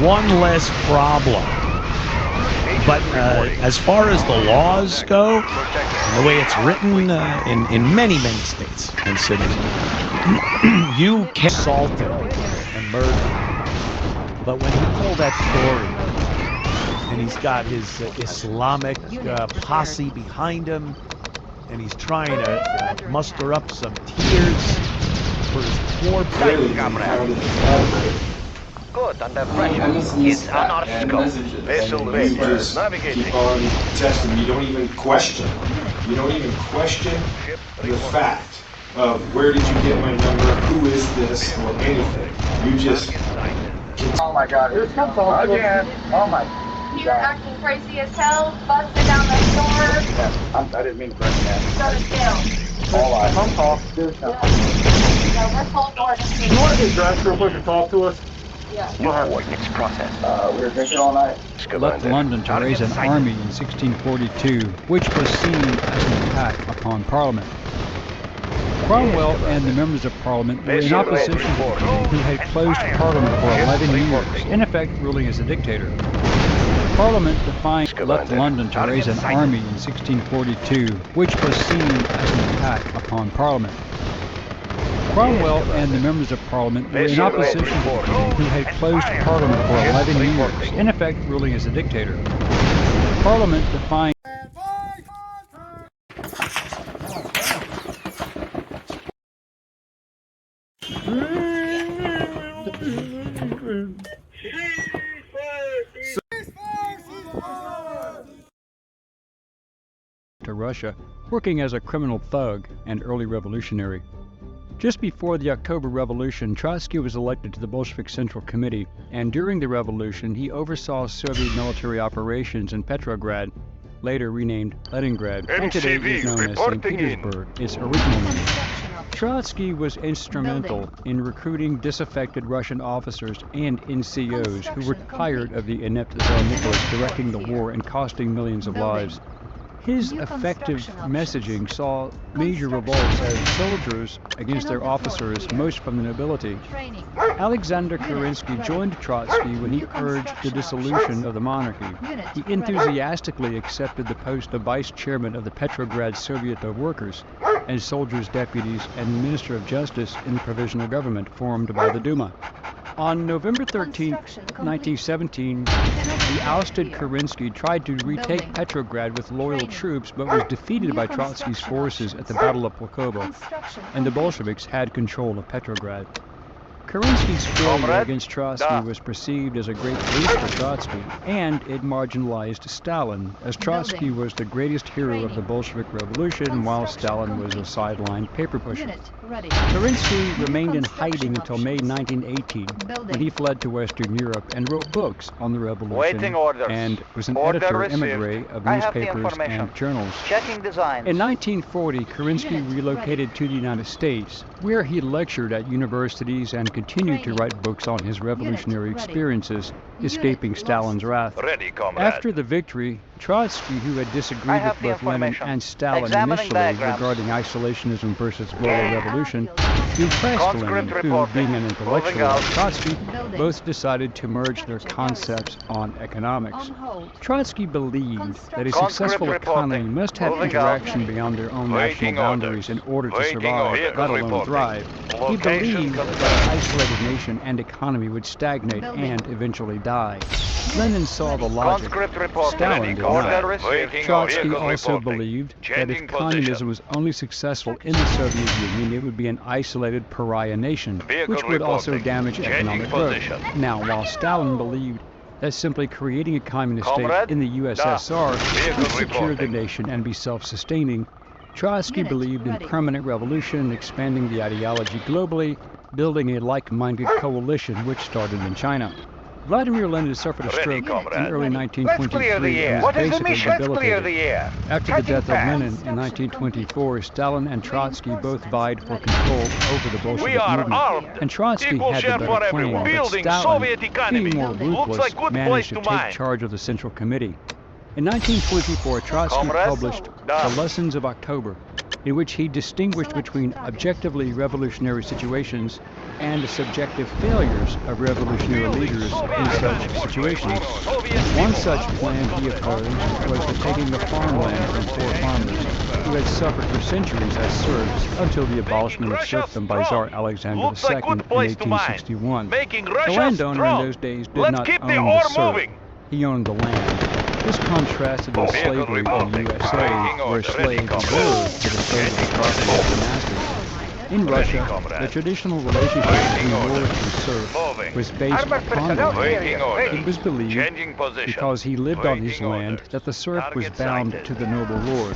one less problem. But as far as the laws go, and the way it's written in many states and cities, you can assault and murder. But when he told that story, and he's got his Islamic posse behind him, and he's trying to muster up some tears for his poor Good, under pressure. It's on our scope. Vessel ready. Navigating. Keep on testing. You don't even question. You don't even question the fact of where did you get my number, who is this, or anything. You just... Oh my God, here comes all again. Oh my God. You're acting crazy as hell, busted down the store. Yeah, I didn't mean to break that. Go to jail. All right, phone call. No, we're cold doors. You want to get dressed real quick and talk to us? Yeah. It's process. We were drinking all night. Left London to raise an army in 1642, which was seen as an attack upon Parliament. Cromwell and the members of Parliament were in opposition to him, who had closed Parliament for 11 years, in effect ruling as a dictator. Parliament left London to raise an army in 1642, which was seen as an attack upon Parliament. Cromwell and the members of Parliament were in opposition to him, who had closed Parliament for 11 years, in effect ruling as a dictator. Parliament defined to Russia, working as a criminal thug and early revolutionary. Just before the October Revolution, Trotsky was elected to the Bolshevik Central Committee, and during the revolution he oversaw Soviet military operations in Petrograd, later renamed Leningrad, and today is known as St. Petersburg, its original name. Trotsky was instrumental in recruiting disaffected Russian officers and NCOs who were tired of the inept Tsar Nicholas directing the war and costing millions of lives. His effective messaging saw major revolts as soldiers against their officers, most from the nobility. Alexander Kerensky joined Trotsky when he urged the dissolution of the monarchy. He enthusiastically accepted the post of vice chairman of the Petrograd Soviet of Workers and soldiers' deputies and minister of justice in the provisional government formed by the Duma. On November 13, 1917, the ousted Kerensky tried to retake Petrograd with loyal troops but was defeated by Trotsky's forces at the Battle of Pulkovo, and the Bolsheviks had control of Petrograd. Kerensky's failure against Trotsky was perceived as a great boost for Trotsky, and it marginalized Stalin, as Trotsky was the greatest hero of the Bolshevik Revolution while Stalin was a sidelined paper pusher. Kerensky remained in hiding until May 1918, when he fled to Western Europe and wrote books on the revolution and was an editor emigre of newspapers and journals. In 1940, Kerensky relocated to the United States, where he lectured at universities and continued to write books on his revolutionary experiences, escaping Stalin's wrath. After the victory, Trotsky, who had disagreed with both Lenin and Stalin initially regarding isolationism versus global revolution, impressed Lenin, who, being an intellectual like Trotsky, both decided to merge their concepts on economics. Trotsky believed that a successful economy must have interaction beyond their own national boundaries in order to survive, let alone thrive. He believed that an isolated nation and economy would stagnate and eventually die. Lenin saw the logic. Stalin did not. Trotsky also believed that if communism was only successful in the Soviet Union, it would be an isolated pariah nation, which would also damage economic growth. Now, while Stalin believed that simply creating a communist state in the USSR would secure the nation and be self-sustaining, Trotsky believed in permanent revolution, expanding the ideology globally, building a like-minded coalition which started in China. Vladimir Lenin suffered a stroke in early 1923 and was basically debilitated. After the death of Lenin in 1924, Stalin and Trotsky both vied for control over the Bolshevik movement, and Trotsky had the better claim, but Stalin, being more ruthless, managed to take charge of the Central Committee. In 1924, Trotsky published The Lessons of October, in which he distinguished between objectively revolutionary situations and the subjective failures of revolutionary leaders in such situations. One such plan he opposed was the taking of farmland from poor farmers who had suffered for centuries as serfs until the abolishment of serfdom by Tsar Alexander II in 1861. The landowner in those days did not own the serf. He owned the land. This contrasted with slavery in the USA, where slaves were to dispose of the property of the masters. In Russia, the traditional relationship between lord and serf was based upon the land. It was believed, because he lived on his land, that the serf was bound to the noble lord.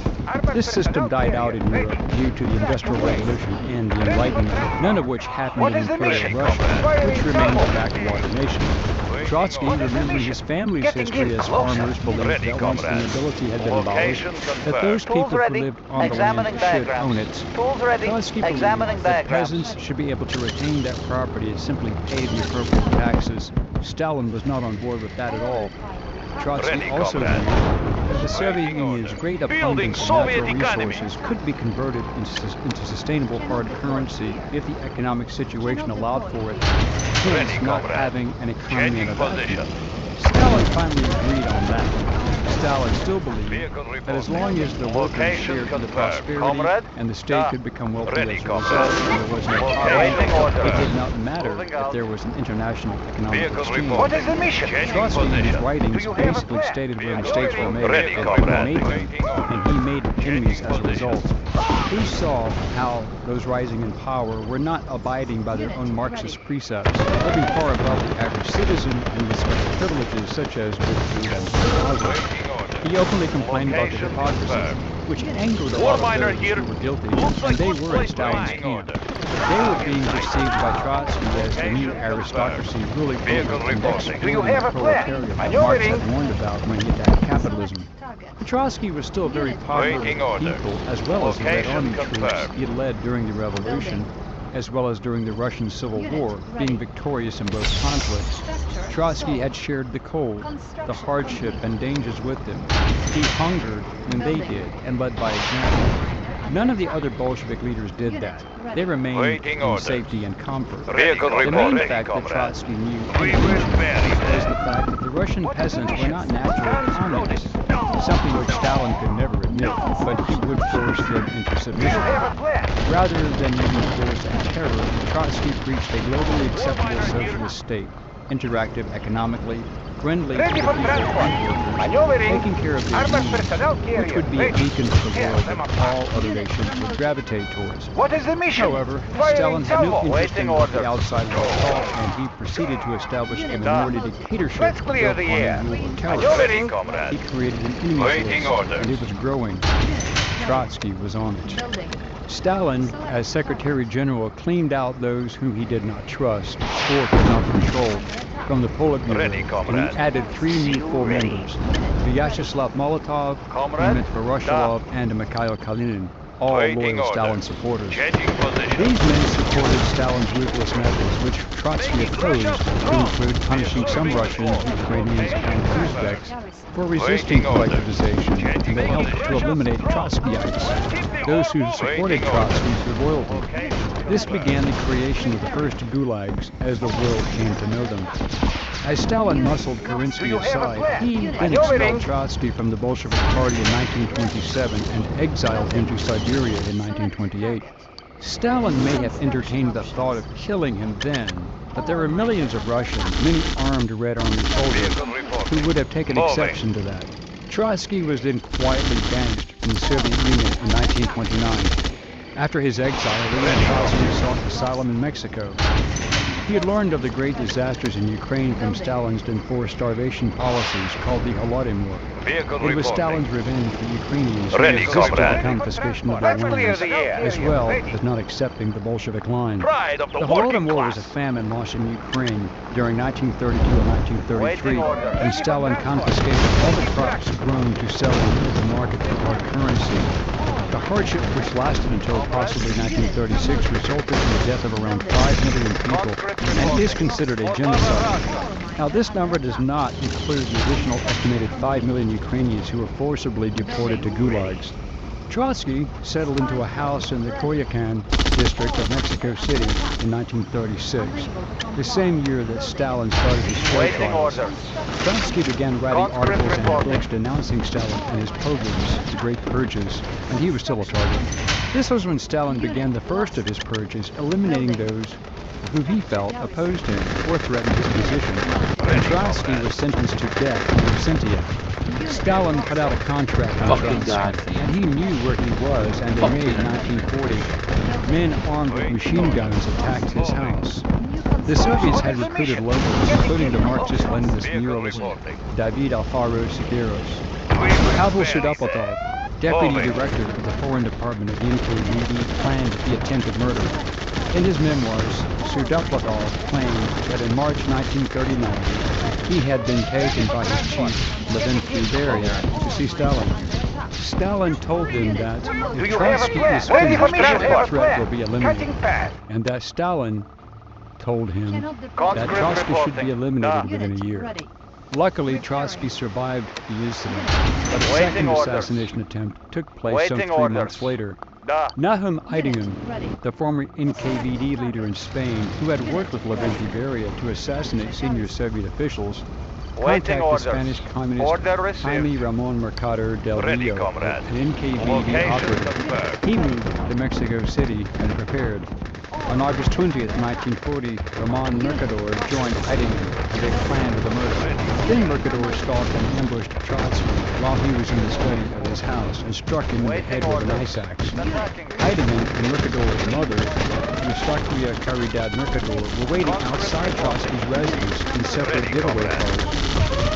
This system died out in Europe due to the Industrial Revolution and the Enlightenment, none of which happened in Imperial Russia, which remained a backwater nation. Trotsky, remembering his family's history as farmers, believed that once the nobility had been abolished, that those people who lived on the land should own it. Trotsky believed that peasants should be able to retain that property and simply pay the appropriate taxes. Stalin was not on board with that at all. Trotsky also believed that the Soviet Union's great abundance of natural resources could be converted into sustainable hard currency if the economic situation allowed for it, hence not having an economy in a vacuum. Stalin finally agreed on that. Stalin still believed that as long as the workers shared in the prosperity and the state could become wealthy as a result and there was no poverty, it did not matter if there was an international economic exchange. What is the mission? Trotsky in his writings basically stated where mistakes were made, that people made them, and he made enemies as a result. He saw how those rising in power were not abiding by their own Marxist precepts, living far above the average citizen and with special privileges such as good food and housing. He openly complained about the hypocrisy, which angered a lot of those who were guilty, and they were in Stalin's camp. They were being perceived by Trotsky as the new aristocracy ruling over and exploiting the proletariat that Marx had warned about when he attacked capitalism. Trotsky was still very popular with the people, as well as the Red Army troops he had led during the Revolution, as well as during the Russian Civil War, being victorious in both conflicts. Trotsky had shared the cold, the hardship, and dangers with them. He hungered when they did, and led by example. None of the other Bolshevik leaders did that. They remained in safety and comfort. The main fact that Trotsky knew was the fact that the Russian peasants were not natural communists, something which Stalin could never admit, but he would force them into submission. Rather than using force and terror, Trotsky preached a globally acceptable socialist state, interactive economically, friendly to the people and workers, taking care of their needs, which would be a beacon to the world that all other nations would gravitate towards. What is the mission? However, Stalin had no interest in what the outside world thought, and he proceeded to establish a minority dictatorship built on the rule of terror. He created an enemy force, and it was growing. Trotsky was on it. Stalin, as Secretary General, cleaned out those whom he did not trust or could not control from the Politburo, and he added 3 new full members, Vyacheslav Molotov, Klement Voroshilov, and Mikhail Kalinin, all loyal Stalin supporters. These men supported Stalin's ruthless methods, which Trotsky opposed, to include punishing some Russians, Ukrainians, and Uzbeks for resisting collectivization, and they helped to eliminate Trotskyites, those who supported Trotsky through loyalty. This began the creation of the first gulags as the world came to know them. As Stalin muscled Kerensky aside, he then expelled Trotsky from the Bolshevik Party in 1927 and exiled him to Siberia in 1928. Stalin may have entertained the thought of killing him then, but there were millions of Russians, many armed Red Army soldiers, who would have taken exception to that. Trotsky was then quietly banished from the Soviet Union in 1929. After his exile, Leon Trotsky sought asylum in Mexico. He had learned of the great disasters in Ukraine from Stalin's enforced starvation policies called the Holodomor. It was Stalin's revenge for Ukrainians who resisted the confiscation of their lands, as well as not accepting the Bolshevik line. The Holodomor was a famine launched in Ukraine during 1932 and 1933, and Stalin confiscated all the crops grown to sell in the market for hard currency. The hardship, which lasted until possibly 1936, resulted in the death of around 5 million people and is considered a genocide. Now, this number does not include the additional estimated 5 million Ukrainians who were forcibly deported to gulags. Trotsky settled into a house in the Coyoacan district of Mexico City in 1936, the same year that Stalin started his show Waiting trials. orders. Trotsky began writing Conscript articles and reporting. books denouncing Stalin and his pogroms, the Great Purges, and he was still a target. This was when Stalin began the first of his purges, eliminating those who he felt opposed him or threatened his position. And Trotsky was sentenced to death in Absentia. Stalin put out a contract on Trotsky, and he knew where he was, and in May 1940, men armed with machine guns attacked his house. The Soviets had recruited locals, including the Marxist-Leninist muralist David Alfaro Siqueiros. Pavel Sudoplatov, deputy director of the Foreign Department of the NKVD, planned the attempted murder. In his memoirs, Sudoplatov claimed that in March 1939, he had been taken by his chief, Lavrentiy Beria, to see Stalin. Stalin told him that if Trotsky is finished, the threat will be eliminated, and that Stalin told him that Trotsky should be eliminated within a year. Luckily, Trotsky survived the incident, but a second assassination attempt took place some 3 months later. Nahum Eidingen, the former NKVD leader in Spain, who had worked with Lavrentiy Beria to assassinate senior Soviet officials, contacted Spanish communist Jaime Ramon Mercader del Rio, an NKVD operative. He moved to Mexico City and prepared. On August 20th, 1940, Ramon Mercader joined Eidingen, and they planned the murder. Then Mercader stalked and ambushed Trotsky while he was in the study of his house and struck him in the head with an ice axe. Eidingen and Mercader's mother, Eustaquia Caridad Mercader, were waiting outside Trotsky's residence in separate getaway cars.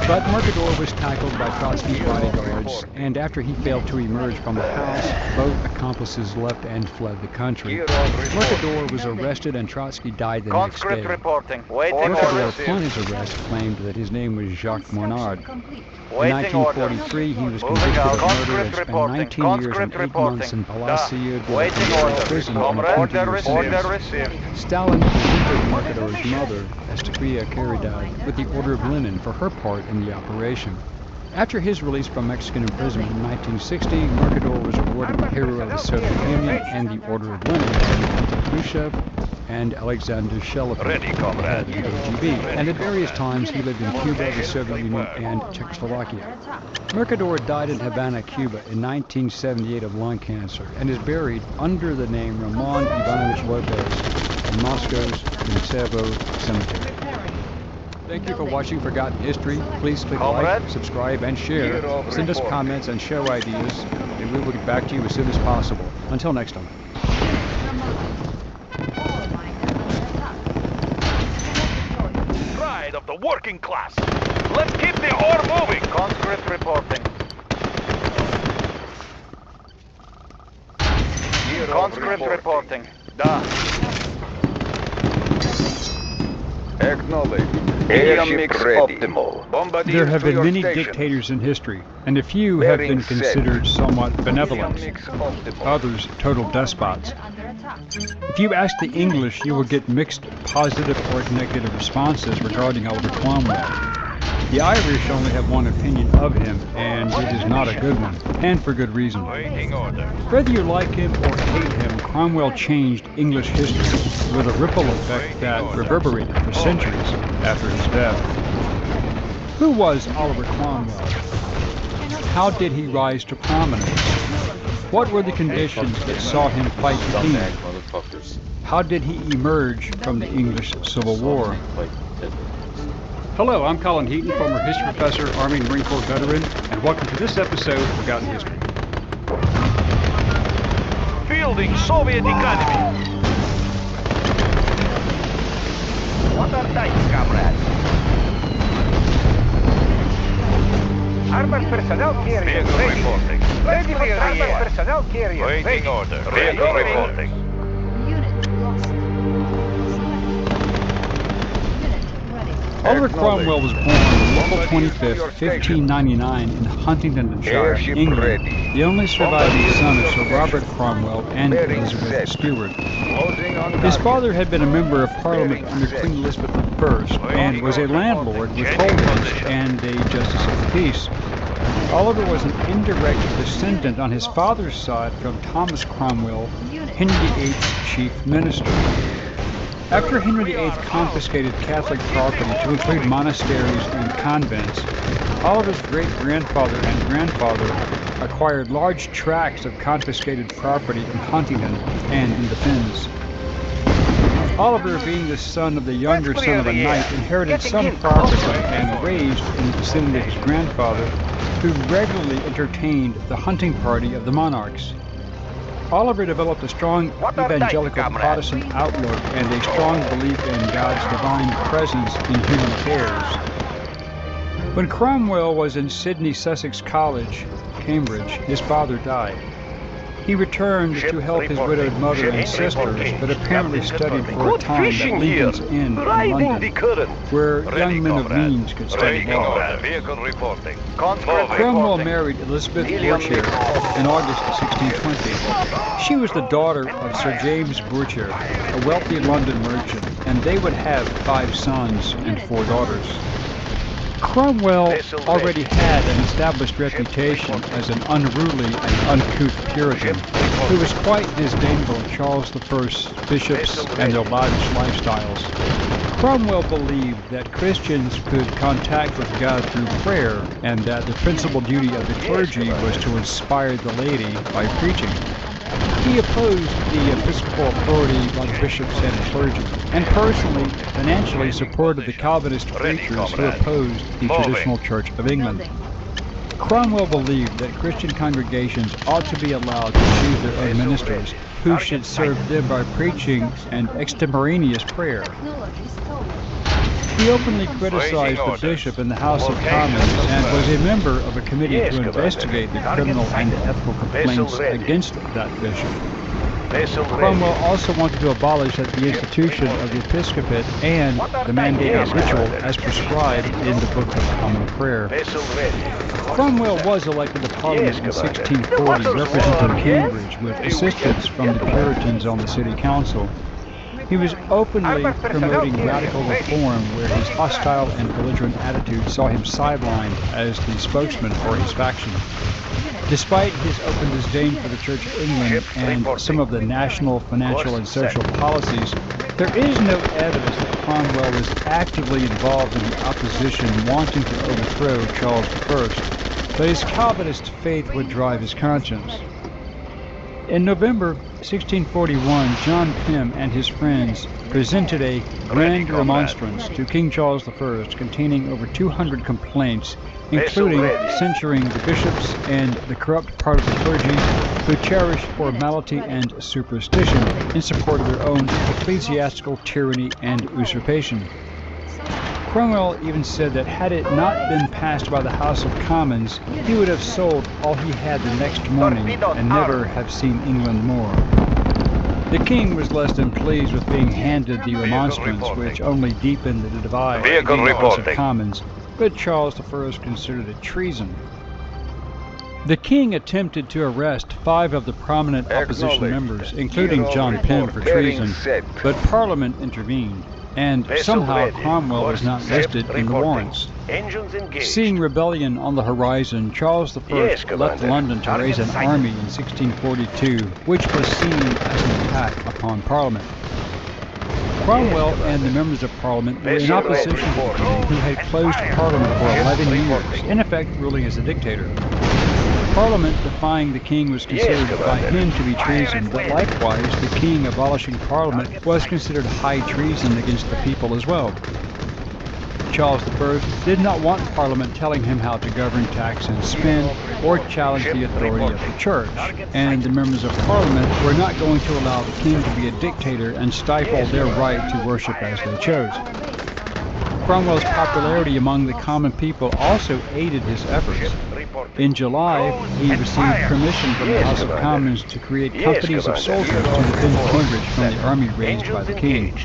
But Mercader was tackled by Trotsky's bodyguards, and after he failed to emerge from the house, both accomplices left and fled the country. Mercader was arrested and Trotsky died the next day. Mercader, upon his arrest, claimed that his name was Jacques Monard. In 1943, he was convicted of murder and spent 19 years and 8 months in Palacio de la prison on a 20-year sentence. Stalin convicted Mercader's mother, Eustaquia Caridad, with the Order of Lenin for her part in the operation. After his release from Mexican imprisonment in 1960, Mercader was awarded the Hero of the Soviet Union and the Order of Lenin by Nikita Khrushchev and Alexander Shelepin, head of the KGB, and at various times he lived in Cuba, the Soviet Union, and Czechoslovakia. Mercader died in Havana, Cuba in 1978 of lung cancer and is buried under the name Roman Ivanovich Lopez in Moscow's Vincevo Cemetery. Thank you for watching Forgotten History. Please click like, subscribe, and share. Send us comments and show ideas, and we will get back to you as soon as possible. Until next time. Pride of the working class. Let's keep the ore moving. Conscript reporting. Conscript reporting. Da. Acknowledge. Airship ready. There have been many dictators in history, and a few have been considered somewhat benevolent, others total despots. If you ask the English, you will get mixed positive or negative responses regarding Oliver Cromwell. The Irish only have one opinion of him, and it is not a good one, and for good reason. Whether you like him or hate him, Cromwell changed English history with a ripple effect that reverberated for centuries after his death. Who was Oliver Cromwell? How did he rise to prominence? What were the conditions that saw him fight the king? How did he emerge from the English Civil War? Hello, I'm Colin Heaton, former history professor, Army and Marine Corps veteran, and welcome to this episode of Forgotten History. Fielding Soviet economy. What are dice, comrades? Armored personnel carrier ready. Ready for armored personnel carrier. Waiting order. Ready reporting. Oliver Cromwell was born on April 25th, 1599 in Huntingdonshire, England, the only surviving son of Sir Robert Cromwell and Elizabeth Stewart. His father had been a member of Parliament under Queen Elizabeth I and was a landlord with holdings and a Justice of the Peace. Oliver was an indirect descendant on his father's side from Thomas Cromwell, Henry VIII's chief minister. After Henry VIII confiscated Catholic property to include monasteries and convents, Oliver's great-grandfather and grandfather acquired large tracts of confiscated property in Huntingdon and in the Fens. Oliver, being the son of the younger son of a knight, inherited some property and raised in the vicinity of his grandfather, who regularly entertained the hunting party of the monarchs. Oliver developed a strong evangelical Protestant outlook and a strong belief in God's divine presence in human affairs. When Cromwell was in Sidney Sussex College, Cambridge, his father died. He returned to help his widowed mother and sisters, but apparently studied for a time at Lincoln's Inn in London, where young men of means could study law. Cromwell married Elizabeth Bourchier in August 1620. She was the daughter of Sir James Bourchier, a wealthy London merchant, and they would have 5 sons and 4 daughters. Cromwell already had an established reputation as an unruly and uncouth Puritan who was quite disdainful of Charles I's bishops and their lavish lifestyles. Cromwell believed that Christians could contact with God through prayer, and that the principal duty of the clergy was to inspire the laity by preaching. He opposed the episcopal authority by the bishops and clergy, and personally, financially supported the Calvinist preachers who opposed the traditional Church of England. Cromwell believed that Christian congregations ought to be allowed to choose their own ministers, who should serve them by preaching and extemporaneous prayer. He openly criticized the bishop in the House of Commons and was a member of a committee to investigate the criminal and ethical complaints against that bishop. Cromwell also wanted to abolish the institution of the episcopate and the mandated ritual as prescribed in the Book of Common Prayer. Cromwell was elected to Parliament in 1640, representing Cambridge with assistance from the Puritans on the city council. He was openly promoting radical reform, where his hostile and belligerent attitude saw him sidelined as the spokesman for his faction. Despite his open disdain for the Church of England and some of the national, financial, and social policies, there is no evidence that Cromwell was actively involved in the opposition wanting to overthrow Charles I, but his Calvinist faith would drive his conscience. In November 1641, John Pym and his friends presented a grand remonstrance to King Charles I containing over 200 complaints, including censuring the bishops and the corrupt part of the clergy who cherished formality and superstition in support of their own ecclesiastical tyranny and usurpation. Cromwell even said that had it not been passed by the House of Commons, he would have sold all he had the next morning and never have seen England more. The king was less than pleased with being handed the remonstrance, which only deepened the divide in the House of Commons, but Charles I considered it treason. The king attempted to arrest 5 of the prominent opposition members, including John Pym, for treason, but Parliament intervened, and somehow Cromwell was not listed in the warrants. Seeing rebellion on the horizon, Charles I left London to raise an army in 1642, which was seen as an attack upon Parliament. Cromwell and the members of Parliament were in opposition to the king, who had closed Parliament for 11 years, in effect ruling as a dictator. Parliament defying the king was considered by him to be treason, but likewise the king abolishing Parliament was considered high treason against the people as well. Charles I did not want Parliament telling him how to govern, tax, and spend, or challenge the authority of the Church, and the members of Parliament were not going to allow the king to be a dictator and stifle their right to worship as they chose. Cromwell's popularity among the common people also aided his efforts. In July, he received permission from the House of Commons to create companies of soldiers to defend Cambridge from the army raised by the king.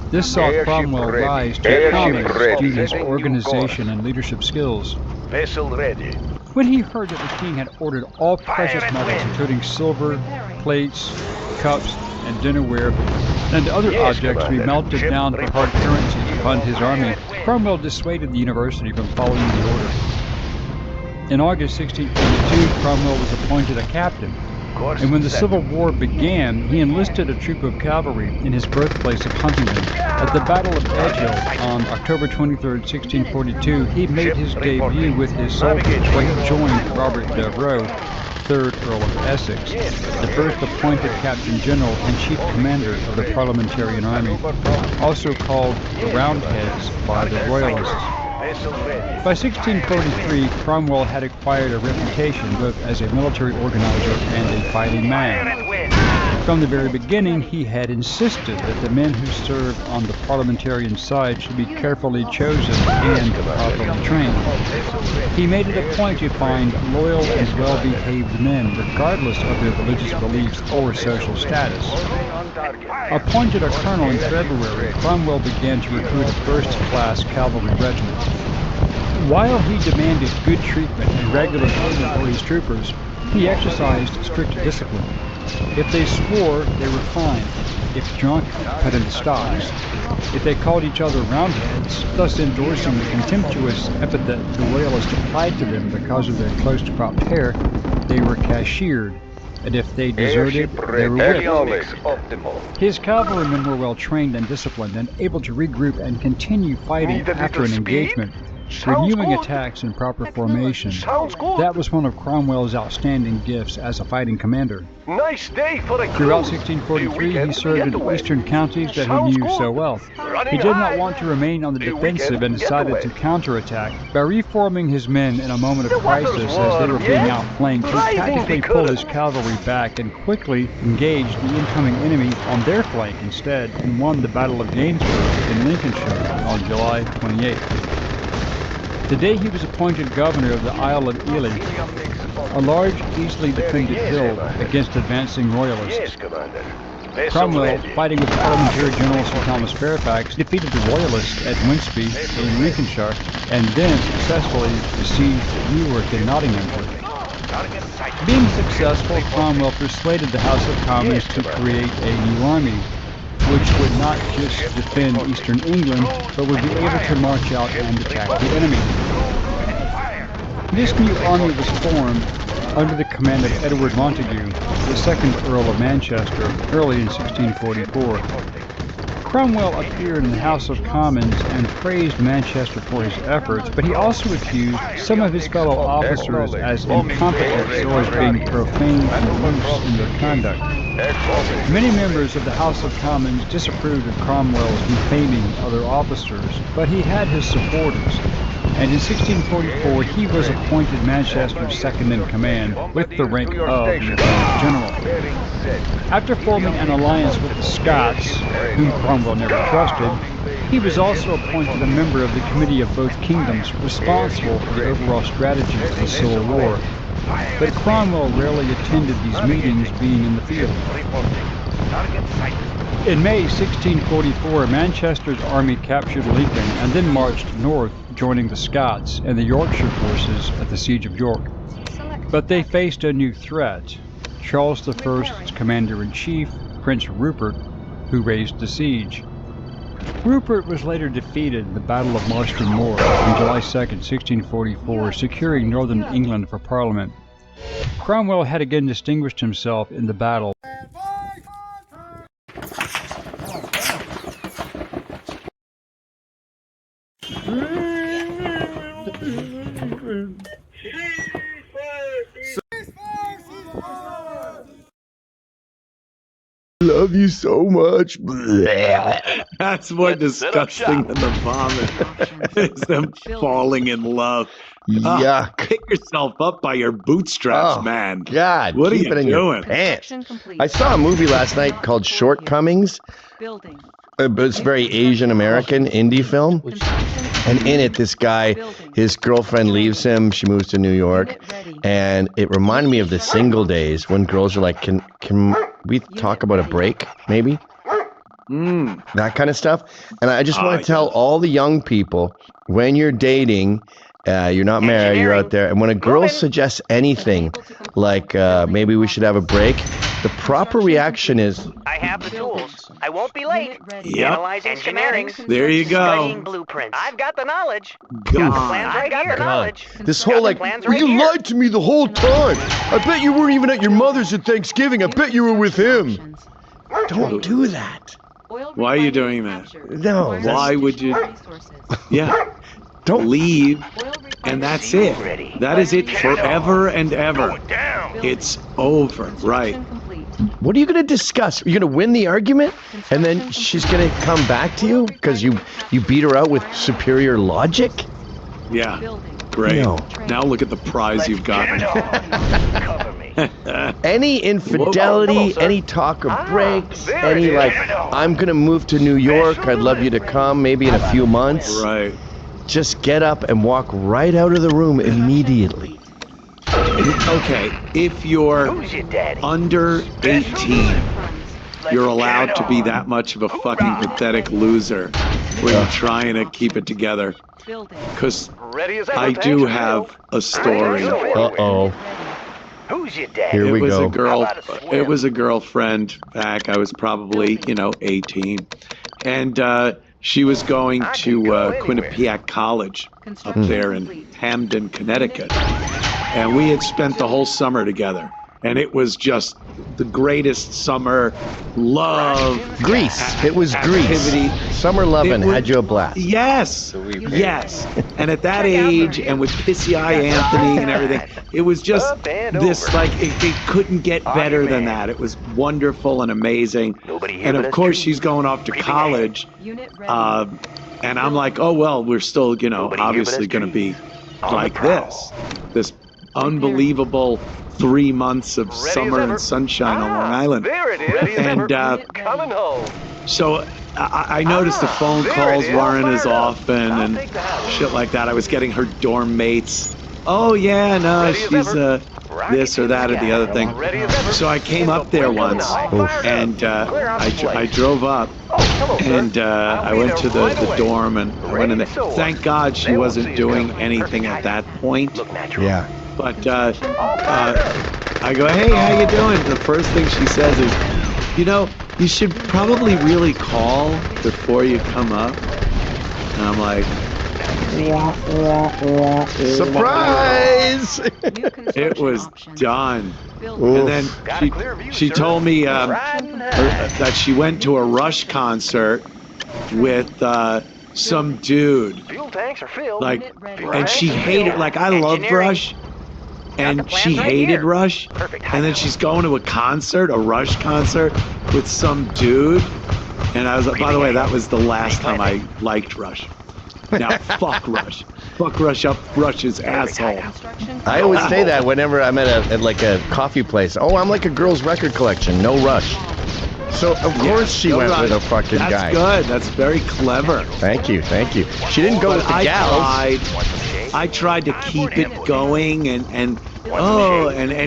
This saw Cromwell rise to prominence due to his organization and leadership skills. When he heard that the king had ordered all precious metals, including silver, plates, cups, and dinnerware, and other objects to be melted down for hard currency to fund his army, Cromwell dissuaded the university from following the order. In August 1642, Cromwell was appointed a captain, and when the Civil War began, he enlisted a troop of cavalry in his birthplace of Huntingdon. At the Battle of Edgehill on October 23, 1642, he made his debut with his soldiers, where he joined Robert Devereux, 3rd Earl of Essex, the first appointed Captain General and Chief Commander of the Parliamentarian Army, also called the Roundheads by the Royalists. By 1643, Cromwell had acquired a reputation both as a military organizer and a fighting man. From the very beginning, he had insisted that the men who served on the parliamentarian side should be carefully chosen and properly trained. He made it a point to find loyal and well-behaved men, regardless of their religious beliefs or social status. Appointed a colonel in February, Cromwell began to recruit a first-class cavalry regiment. While he demanded good treatment and regular training for his troopers, he exercised strict discipline. If they swore, they were fined. If drunk, put into stocks. If they called each other roundheads, thus endorsing the contemptuous epithet the Royalists applied to them because of their close-cropped hair, they were cashiered. And if they deserted, they were whipped. His cavalrymen were well trained and disciplined and able to regroup and continue fighting after an engagement, reviewing attacks in proper formation. That was one of Cromwell's outstanding gifts as a fighting commander. Nice day for a Throughout 1643, he served in the eastern counties that he knew so well. He did not want to remain on the defensive and decided to counterattack. By reforming his men in a moment of crisis as they were being outflanked, he tactically pulled his cavalry back and quickly engaged the incoming enemy on their flank instead and won the Battle of Gainsborough in Lincolnshire on July 28th. The day he was appointed governor of the Isle of Ely, a large, easily defended hill against advancing royalists. Cromwell, fighting with Parliamentary General Sir Thomas Fairfax, defeated the royalists at Wimpsby in Lincolnshire, and then successfully besieged Newark in Nottinghamshire. Being successful, Cromwell persuaded the House of Commons to create a new army, which would not just defend eastern England, but would be able to march out and attack the enemy. This new army was formed under the command of Edward Montague, the 2nd Earl of Manchester, early in 1644. Cromwell appeared in the House of Commons and praised Manchester for his efforts, but he also accused some of his fellow officers as incompetent or as being profane and loose in their conduct. Many members of the House of Commons disapproved of Cromwell's defaming other officers, but he had his supporters, and in 1644 he was appointed Manchester's second-in-command with the rank of Lieutenant General. After forming an alliance with the Scots, whom Cromwell never trusted, he was also appointed a member of the Committee of Both Kingdoms, responsible for the overall strategy of the Civil War. But Cromwell rarely attended these meetings, being in the field. In May 1644, Manchester's army captured Lincoln and then marched north, joining the Scots and the Yorkshire forces at the Siege of York. But they faced a new threat, Charles I's commander-in-chief, Prince Rupert, who raised the siege. Rupert was later defeated in the Battle of Marston Moor on July 2, 1644, securing northern England for Parliament. Cromwell had again distinguished himself in the battle. Love you so much. That's more disgusting than the vomit. It's them falling in love. Yuck. Pick yourself up by your bootstraps, man. God, what keep are you it in doing? your pants. I saw a movie last night called Shortcomings. It's a very Asian American indie film. And in it, this guy, his girlfriend leaves him. She moves to New York. And it reminded me of the single days when girls are like, can we talk about a break, maybe? That kind of stuff. And I just want to tell all the young people, when you're dating You're not married, you're out there. And when a girl suggests anything, like maybe we should have a break, the proper reaction is, I have the tools. I won't be late. Yep. Analyzing schematics. There you Studying go. blueprints. I've got the knowledge. Got the plans right here. Knowledge. this whole like, well, you lied to me the whole time. I bet you weren't even at your mother's at Thanksgiving. I bet you were with him. Don't do that. Why are you doing that? No. Why would you? Yeah. Don't leave, and that's it. That is it forever and ever. It's over, right? What are you going to discuss? You're going to win the argument, and then she's going to come back to you because you beat her out with superior logic? Yeah, great. No. Now look at the prize you've gotten. Any infidelity, any talk of breaks, any like, I'm going to move to New York, I'd love you to come, maybe in a few months. Right. Just get up and walk right out of the room immediately. Okay, if you're under 18, you're allowed to be that much of a fucking pathetic loser where you're trying to keep it together. Because I do have a story. Uh-oh. Who's your dad? Here we go. It was a girlfriend back. I was probably, 18. And she was going to Quinnipiac College up there in Hamden, Connecticut. And we had spent the whole summer together. And it was just the greatest summer love. Greece. It was activity. Greece. Summer lovin' had you a blast. Yes. Yes. And at that age, and with Pissy Eye Anthony and everything, it was just this, like, it couldn't get better than that. It was wonderful and amazing. And of course, she's going off to college. And I'm like, oh, well, we're still, obviously going to be like this unbelievable 3 months of summer and sunshine on Long Island. There it is. And coming home. so I noticed the phone calls weren't as often and shit like that. I was getting her dorm mates. Oh yeah, no, she's this or that or the other thing. So I came up there once and I drove up and I went to the dorm and I went in there. Thank God she wasn't doing anything at that point. Yeah. But I go, hey, how you doing? The first thing she says is, you should probably really call before you come up. And I'm like, surprise! It was done. And then she told me that she went to a Rush concert with some dude. Fuel tanks are filled. And she hated, I loved Rush. And she hated Rush. And then she's going to a Rush concert with some dude. And I was like, by the way, that was the last time I liked Rush. Now, fuck Rush. Fuck Rush up Rush's asshole. I always say that whenever I'm at a coffee place. Oh, I'm like a girl's record collection, no Rush. So, of course she went with a fucking guy. That's good. That's very clever. Thank you. She didn't go with the gals. I tried to keep it going and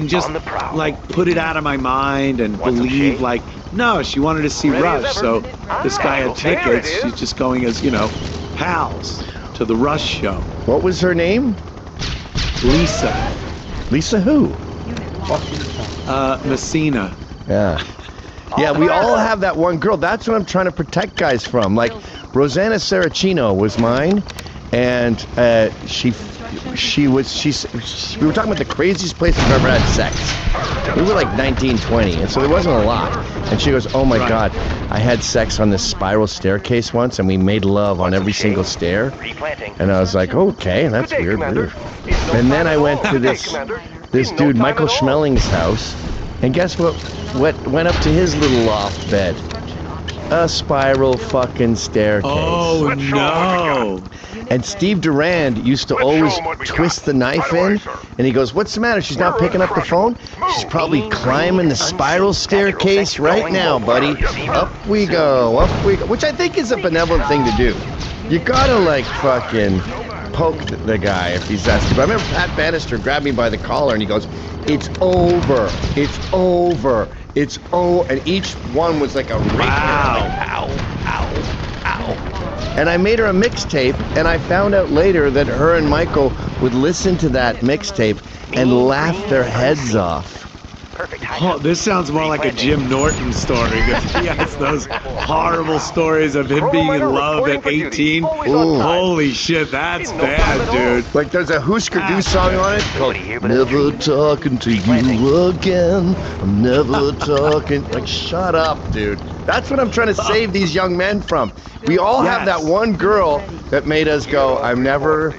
just put it out of my mind and believe no, she wanted to see Rush, so this guy had tickets. She's just going as pals to the Rush show. What was her name? Lisa. Lisa who? Messina. Yeah, we all have that one girl. That's what I'm trying to protect guys from. Like Rosanna Saracino was mine, and we were talking about the craziest place we've ever had sex. We were like 19, 20, and so there wasn't a lot. And she goes, oh my God, I had sex on this spiral staircase once, and we made love on every single stair. And I was like, okay, that's weird. And then I went to this dude, Michael Schmeling's house, and guess what went up to his little loft bed? A spiral fucking staircase. Oh no! And Steve Durand used to always twist the knife in, and he goes, what's the matter? She's not picking up the phone? She's probably climbing the spiral staircase right now, buddy. Up we go, which I think is a benevolent thing to do. You gotta fucking poke the guy if he's that stupid. I remember Pat Bannister grabbed me by the collar and he goes, it's over, and each one was like a rapier. Wow. Ow. And I made her a mixtape, and I found out later that her and Michael would listen to that mixtape and laugh their heads off. Oh, this sounds more like a Jim Norton story. He has those horrible stories of him being in love at 18. Ooh. Holy shit, that's bad, dude. Like there's a Husker Du song on it called Never Talking to You Again. I'm never talking. Like, shut up, dude. That's what I'm trying to save these young men from. We all have that one girl that made us go, I'm never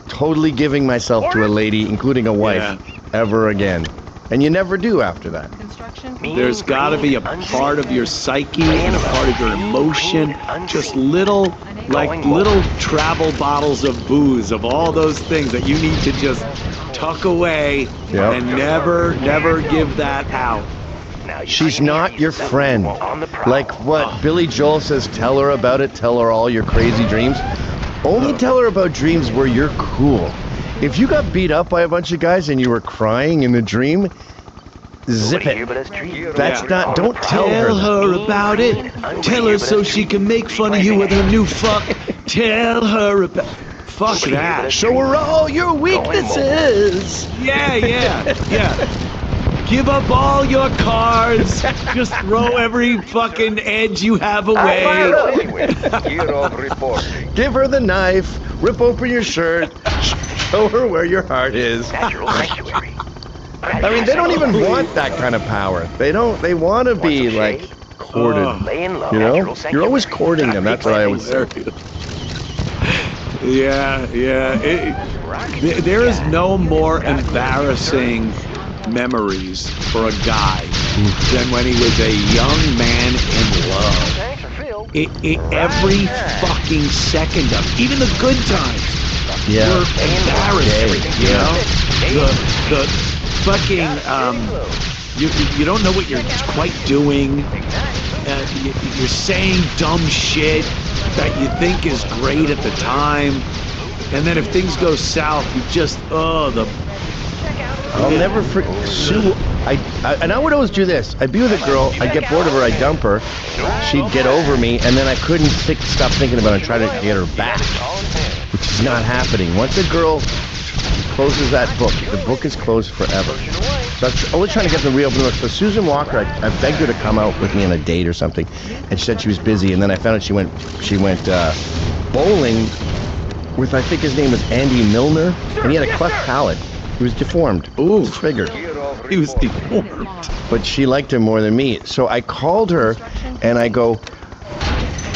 totally giving myself to a lady, including a wife, ever again. And you never do after that. There's got to be a part of your psyche and a part of your emotion, just little travel bottles of booze, of all those things that you need to just tuck away and never give that out. She's not your friend. Like what Billy Joel says, tell her about it, tell her all your crazy dreams. Only tell her about dreams where you're cool. If you got beat up by a bunch of guys and you were crying in the dream, zip it. That's not, don't tell her about it. Tell her so she can make fun of you with her new fuck. Tell her about... Fuck that. Show her all your weaknesses. Yeah. Give up all your cards. Just throw every fucking edge you have away. Give her the knife. Rip open your shirt. Show her where your heart is. I mean, they don't even want that kind of power. They don't. They want to be like courted. You know, you're always courting them. That's what I always say. Yeah. There is no more embarrassing memories for a guy than when he was a young man in love. Every fucking second of it, even the good times, were embarrassing. You know, the fucking you don't know what you're quite doing. You're saying dumb shit that you think is great at the time, and then if things go south, you just I'll never forget. Sue, and I would always do this. I'd be with a girl, I'd get bored of her, I'd dump her, she'd get over me, and then I couldn't stop thinking about it and try to get her back, which is not happening. Once a girl closes that book, the book is closed forever. So I'm always trying to get the real blue. So Susan Walker, I begged her to come out with me on a date or something, and she said she was busy, and then I found out she went bowling with, I think his name was Andy Milner, and he had a cleft palate. He was deformed. Ooh. Disfigured. He was deformed. But she liked him more than me. So I called her and I go,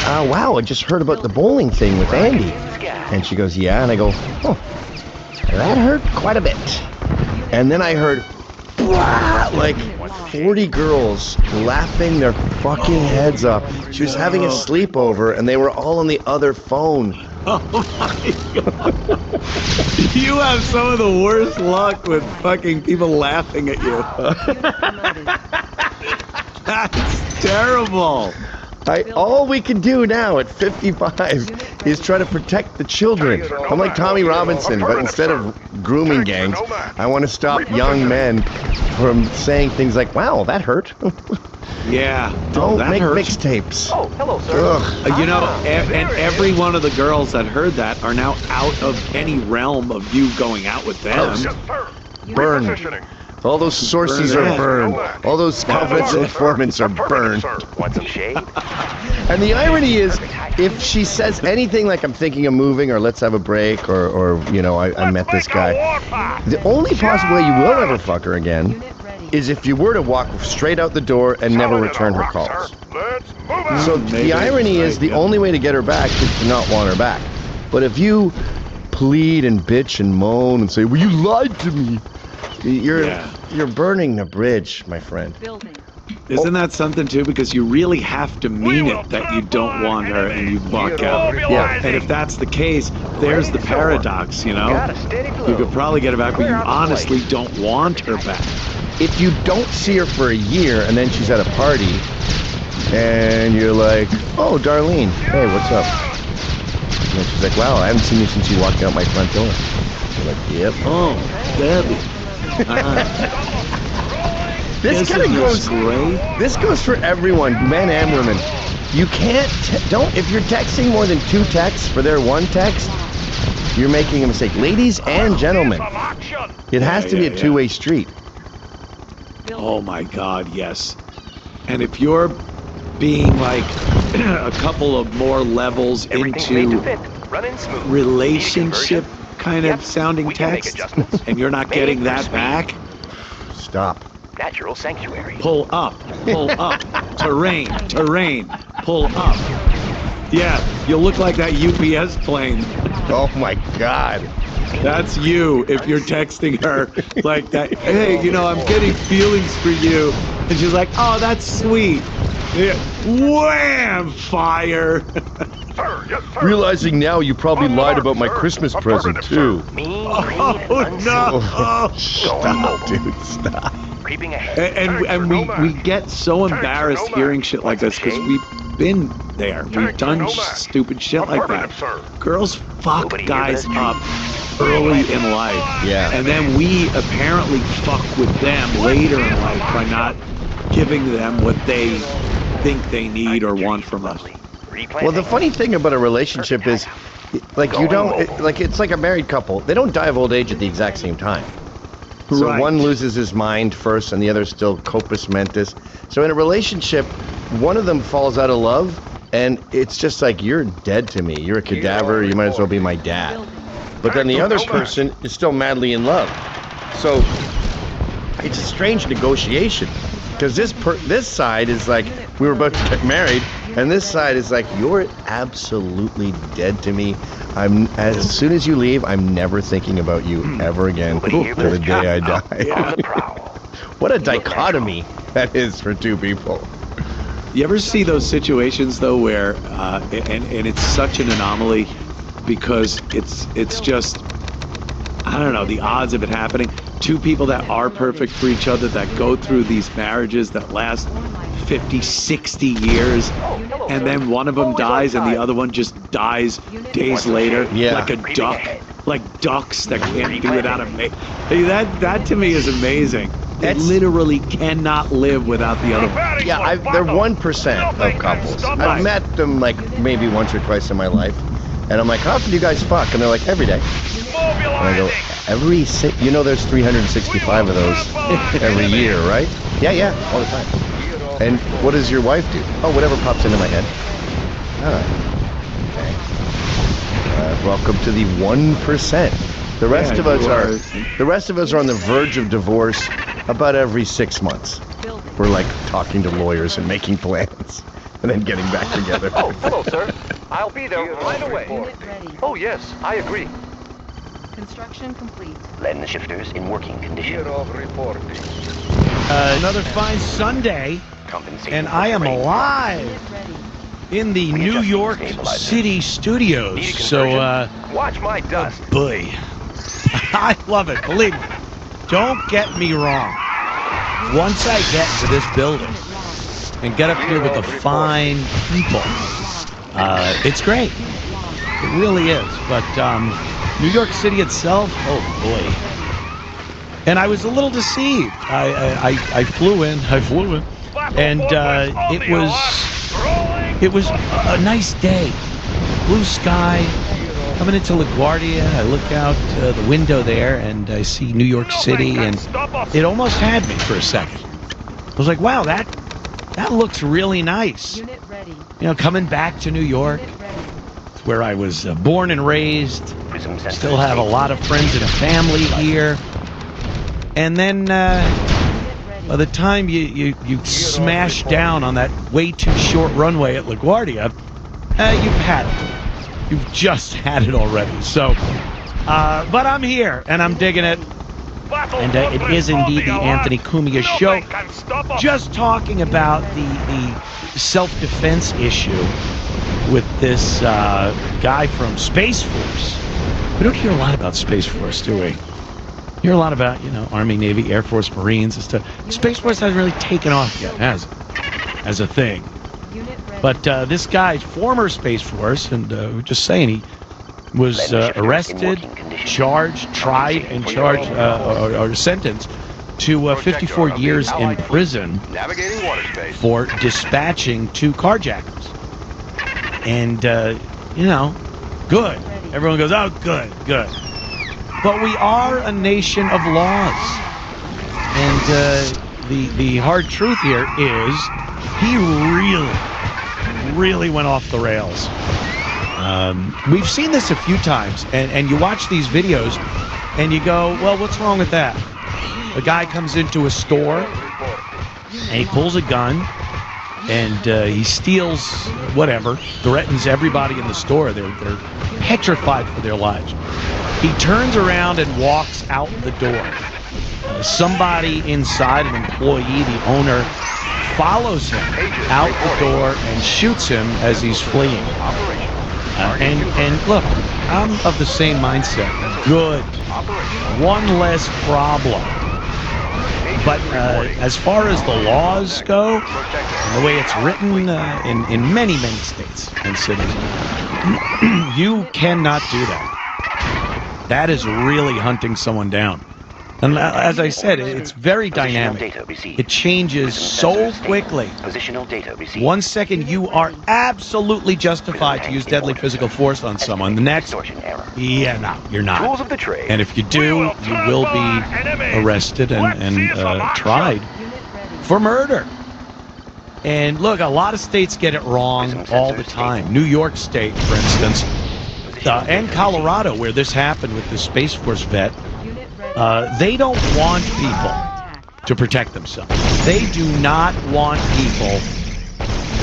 wow, I just heard about the bowling thing with Andy. And she goes, yeah. And I go, oh, that hurt quite a bit. And then I heard, like 40 girls laughing their fucking heads off. She was having a sleepover and they were all on the other phone. Oh my God. You have some of the worst luck with fucking people laughing at you. That's terrible. All we can do now at 55 is try to protect the children. I'm like Tommy Robinson, but instead of grooming gangs, I want to stop young men from saying things like, wow, that hurt. Yeah. Don't make mixtapes. Oh, hello, sir. You know, and every one of the girls that heard that are now out of any realm of you going out with them. Burned. All those sources are burned. All those confidence informants are burned. Want some shade? And the irony is, if she says anything like I'm thinking of moving or let's have a break or you know, I met this guy, the only possible way you will ever fuck her again is if you were to walk straight out the door and never return her calls. So the irony is the only way to get her back is to not want her back. But if you plead and bitch and moan and say, well, you lied to me, you're burning the bridge, my friend. Isn't that something too? Because you really have to mean it that you don't want her and you walk out. Yeah. And if that's the case, there's the paradox, you know? You could probably get her back, but you honestly don't want her back. If you don't see her for a year and then she's at a party and you're like, oh, Darlene, hey, what's up? And then she's like, wow, I haven't seen you since you walked out my front door. You're like, yep. Oh, Debbie. This kind of goes great. This goes for everyone, men and women. You can't, if you're texting more than 2 texts for their 1 text, you're making a mistake. Ladies and gentlemen, it has to be a 2-way street. Oh my God, yes. And if you're being like a couple of more levels into relationship kind of sounding text, and you're not getting that back, stop. Natural sanctuary. Pull up, terrain, pull up. Yeah, you look like that UPS plane. Oh my God. That's you if you're texting her like that. Hey, you know, I'm getting feelings for you. And she's like, oh, that's sweet. Yeah. Wham! Fire. Realizing now you probably lied about my Christmas present too. Oh no! Stop, dude, stop. Creeping ahead. And we get so embarrassed hearing shit like this because we've been there. We've done stupid shit like that. Girls fuck guys up early in life. Yeah. And then we apparently fuck with them later in life by not giving them what they think they need or want from us. Well, the funny thing about a relationship is, like, you don't, like, it's like a married couple. They don't die of old age at the exact same time. So one loses his mind first and the other still corpus mentis. So in a relationship, one of them falls out of love and it's just like, you're dead to me. You're a cadaver. You might as well be my dad. But then the other person is still madly in love. So it's a strange negotiation because this side is like, we were about to get married, and this side is like, you're absolutely dead to me. As soon as you leave, I'm never thinking about you ever again till the day I die. What a dichotomy that is for 2 people. You ever see those situations though where, and it's such an anomaly because it's just, I don't know, the odds of it happening. 2 people that are perfect for each other that go through these marriages that last 50, 60 years, and then one of them dies and the other one just dies days later, like a duck, like ducks that can't do without a mate. That to me is amazing. They literally cannot live without the other one. Yeah, they're 1% of couples. I've met them like maybe once or twice in my life, and I'm like, how often do you guys fuck? And they're like, every day. And I go, you know there's 365 of those every year, right? Yeah, all the time. And what does your wife do? Oh, whatever pops into my head. All right. Okay. Welcome to the 1%. The rest of us are on the verge of divorce about every 6 months. We're like talking to lawyers and making plans and then getting back together. Oh, hello, sir. I'll be there right away. Oh, yes, I agree. Construction complete. Lens shifters in working condition. Another fine Sunday, and I am alive in the New York City studios. So, watch my dust. Boy, I love it. Believe me. Don't get me wrong. Once I get to this building and get up here with the fine people, it's great. It really is. But New York City itself, oh boy. And I was a little deceived. I flew in, and it was a nice day. Blue sky. Coming into LaGuardia, I look out the window there and I see New York City, and it almost had me for a second. I was like, wow, that looks really nice. You know, coming back to New York, it's where I was born and raised. Still have a lot of friends and a family here. And then by the time you smash down on that way too short runway at LaGuardia, you've had it. You've just had it already. So, but I'm here, and I'm digging it. And it is indeed the Anthony Cumia Show. Just talking about the self-defense issue with this guy from Space Force. We don't hear a lot about Space Force, do we? We hear a lot about, Army, Navy, Air Force, Marines and stuff. Space Force hasn't really taken off yet, has it? As a thing. But this guy's former Space Force, and we're just saying, he was arrested, charged, tried, and charged or sentenced to 54 years in prison for dispatching 2 carjackers. And, you know, good. Everyone goes, oh, good, good. But we are a nation of laws. And the hard truth here is he really went off the rails. We've seen this a few times, and you watch these videos, and you go, well, what's wrong with that? A guy comes into a store, and he pulls a gun, and he steals whatever, threatens everybody in the store. They're petrified for their lives. He turns around and walks out the door. Somebody inside, an employee, the owner, follows him out the door and shoots him as he's fleeing. And look, I'm of the same mindset. Good. One less problem. But as far as the laws go, the way it's written in many states and cities, you cannot do that. That is really hunting someone down. And as I said, it's very dynamic. It changes so quickly. 1 second, you are absolutely justified to use deadly physical force on someone. The next, yeah, no, you're not. And if you do, you will be arrested and tried for murder. And look, a lot of states get it wrong all the time. New York State, for instance, and Colorado, where this happened with the Space Force vet, they don't want people to protect themselves. They do not want people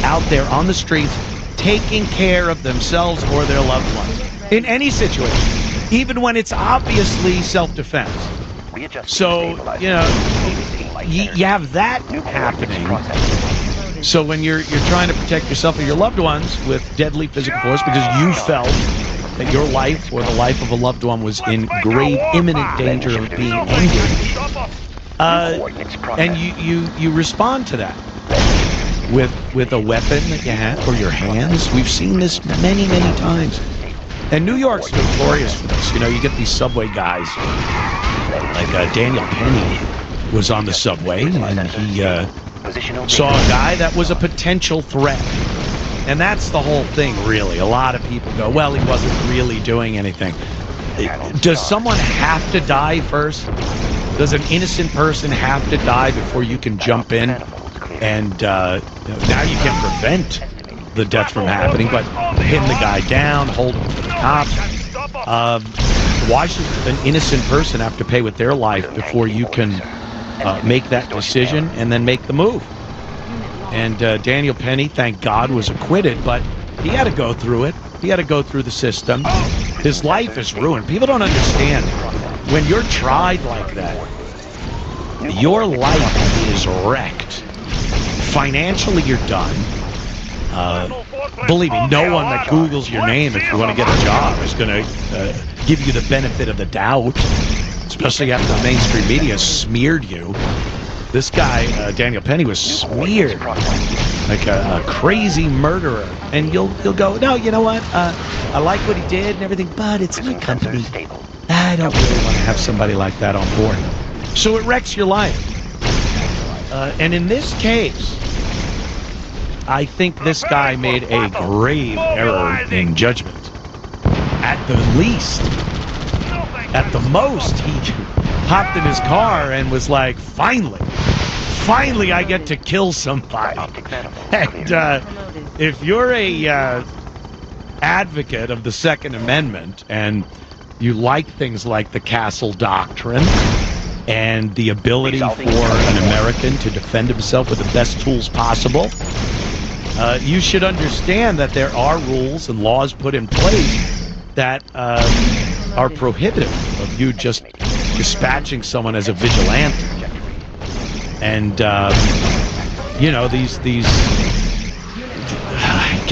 out there on the streets taking care of themselves or their loved ones in any situation, even when it's obviously self-defense. So, you know, you have that happening. So when you're trying to protect yourself or your loved ones with deadly physical force because you felt that your life or the life of a loved one was in grave, imminent danger of being ended, and you respond to that with a weapon that you have or your hands. We've seen this many times, and New York's notorious for this. You know, you get these subway guys like Daniel Penny was on the subway, and he saw a guy that was a potential threat. And that's the whole thing, really. A lot of people go, well, he wasn't really doing anything. Does someone have to die first? Does an innocent person have to die before you can jump in? And now you can prevent the death from happening, but pin the guy down, hold him for the cops. Why should an innocent person have to pay with their life before you can make that decision and then make the move? And Daniel Penny, thank God, was acquitted, but he had to go through it. He had to go through the system. His life is ruined. People don't understand. When you're tried like that, your life is wrecked. Financially, you're done. Believe me, no one that Googles your name if you want to get a job is going to give you the benefit of the doubt, especially after the mainstream media smeared you. This guy, Daniel Penny, was smeared like a crazy murderer. And you'll go, no, you know what? I like what he did and everything, but it's my company. I don't really want to have somebody like that on board. So it wrecks your life. And in this case, I think this guy made a grave error in judgment. At the least, at the most, he hopped in his car and was like, finally I get to kill somebody. And if you're a advocate of the Second Amendment and you like things like the Castle Doctrine and the ability for an American to defend himself with the best tools possible, you should understand that there are rules and laws put in place that are prohibitive of you just dispatching someone as a vigilante. And you know, these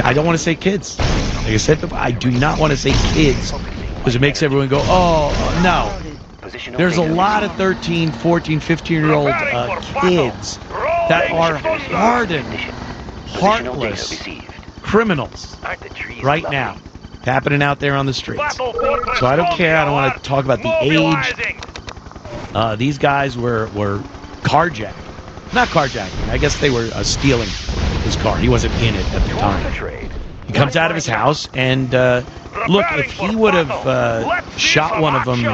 I don't want to say kids. Like I said, I do not want to say kids because it makes everyone go, oh, no. There's a lot of 13, 14, 15-year-old kids that are hardened, heartless criminals right now, happening out there on the streets. So I don't care. I don't want to talk about the age. These guys were carjacking. Not carjacking. I guess they were stealing his car. He wasn't in it at the time. He comes out of his house, and look, if he would have shot one of them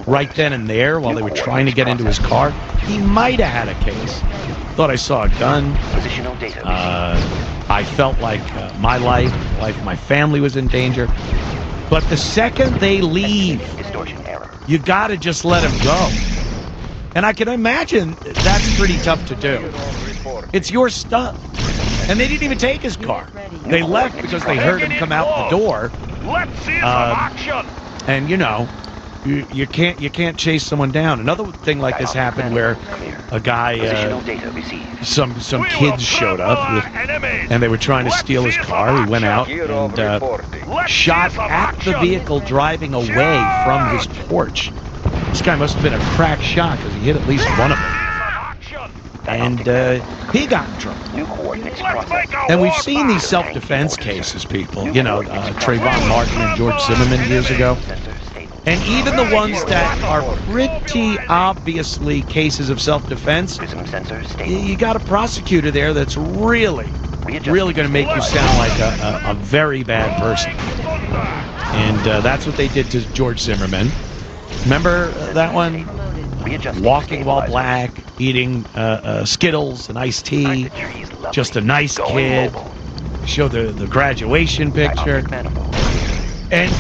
right then and there while they were trying to get into his car, he might have had a case. Thought I saw a gun. I felt like my life of my family was in danger. But the second they leave, you got to just let him go. And I can imagine that's pretty tough to do. It's your stuff. And they didn't even take his car. They left because they heard him come out the door. And you know, you can't chase someone down. Another thing like this happened where a guy, some kids showed up and they were trying to steal his car. He went out and shot at the vehicle driving away from his porch. This guy must have been a crack shot because he hit at least one of them. And he got in trouble. And we've seen these self-defense cases, people. You know, Trayvon Martin and George Zimmerman years ago. And even the ones that are pretty obviously cases of self-defense, you got a prosecutor there that's really going to make you sound like a very bad person. And that's what they did to George Zimmerman. Remember that one? Walking while black, eating Skittles and iced tea, just a nice kid. Show the graduation picture. And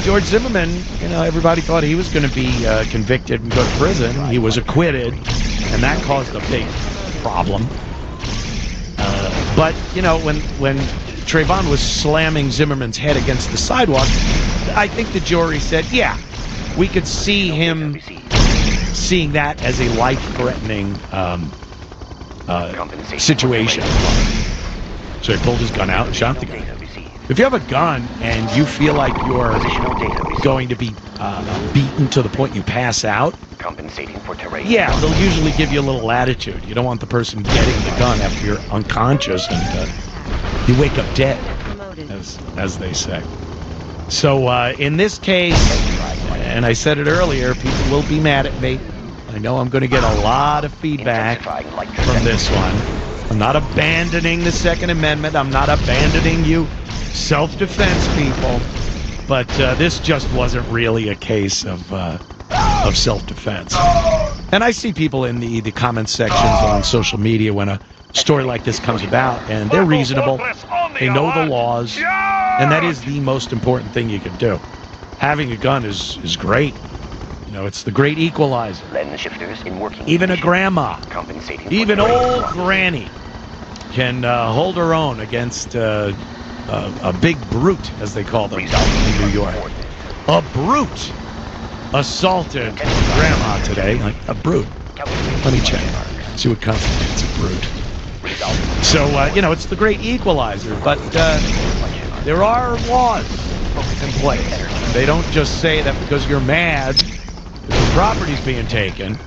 George Zimmerman, you know, everybody thought he was going to be convicted and go to prison. He was acquitted, and that caused a big problem. But, you know, when Trayvon was slamming Zimmerman's head against the sidewalk, I think the jury said, yeah, we could see him seeing that as a life-threatening situation. So he pulled his gun out and shot the guy. If you have a gun and you feel like you're going to be beaten to the point you pass out, yeah, they'll usually give you a little latitude. You don't want the person getting the gun after you're unconscious and you wake up dead, as they say. So in this case, and I said it earlier, people will be mad at me. I know I'm going to get a lot of feedback from this one. I'm not abandoning the Second Amendment. I'm not abandoning you self-defense people. But this just wasn't really a case of self-defense. And I see people in the comment sections on social media when a story like this comes about, and they're reasonable. They know the laws, and that is the most important thing you can do. Having a gun is great. You know, it's the great equalizer. Even a grandma, even old granny can hold her own against a big brute, as they call them in New York. A brute assaulted grandma today, like a brute. Let me check. See what constitutes a brute. So, you know, it's the great equalizer, but there are laws in place. They don't just say that because you're mad that the property's being taken,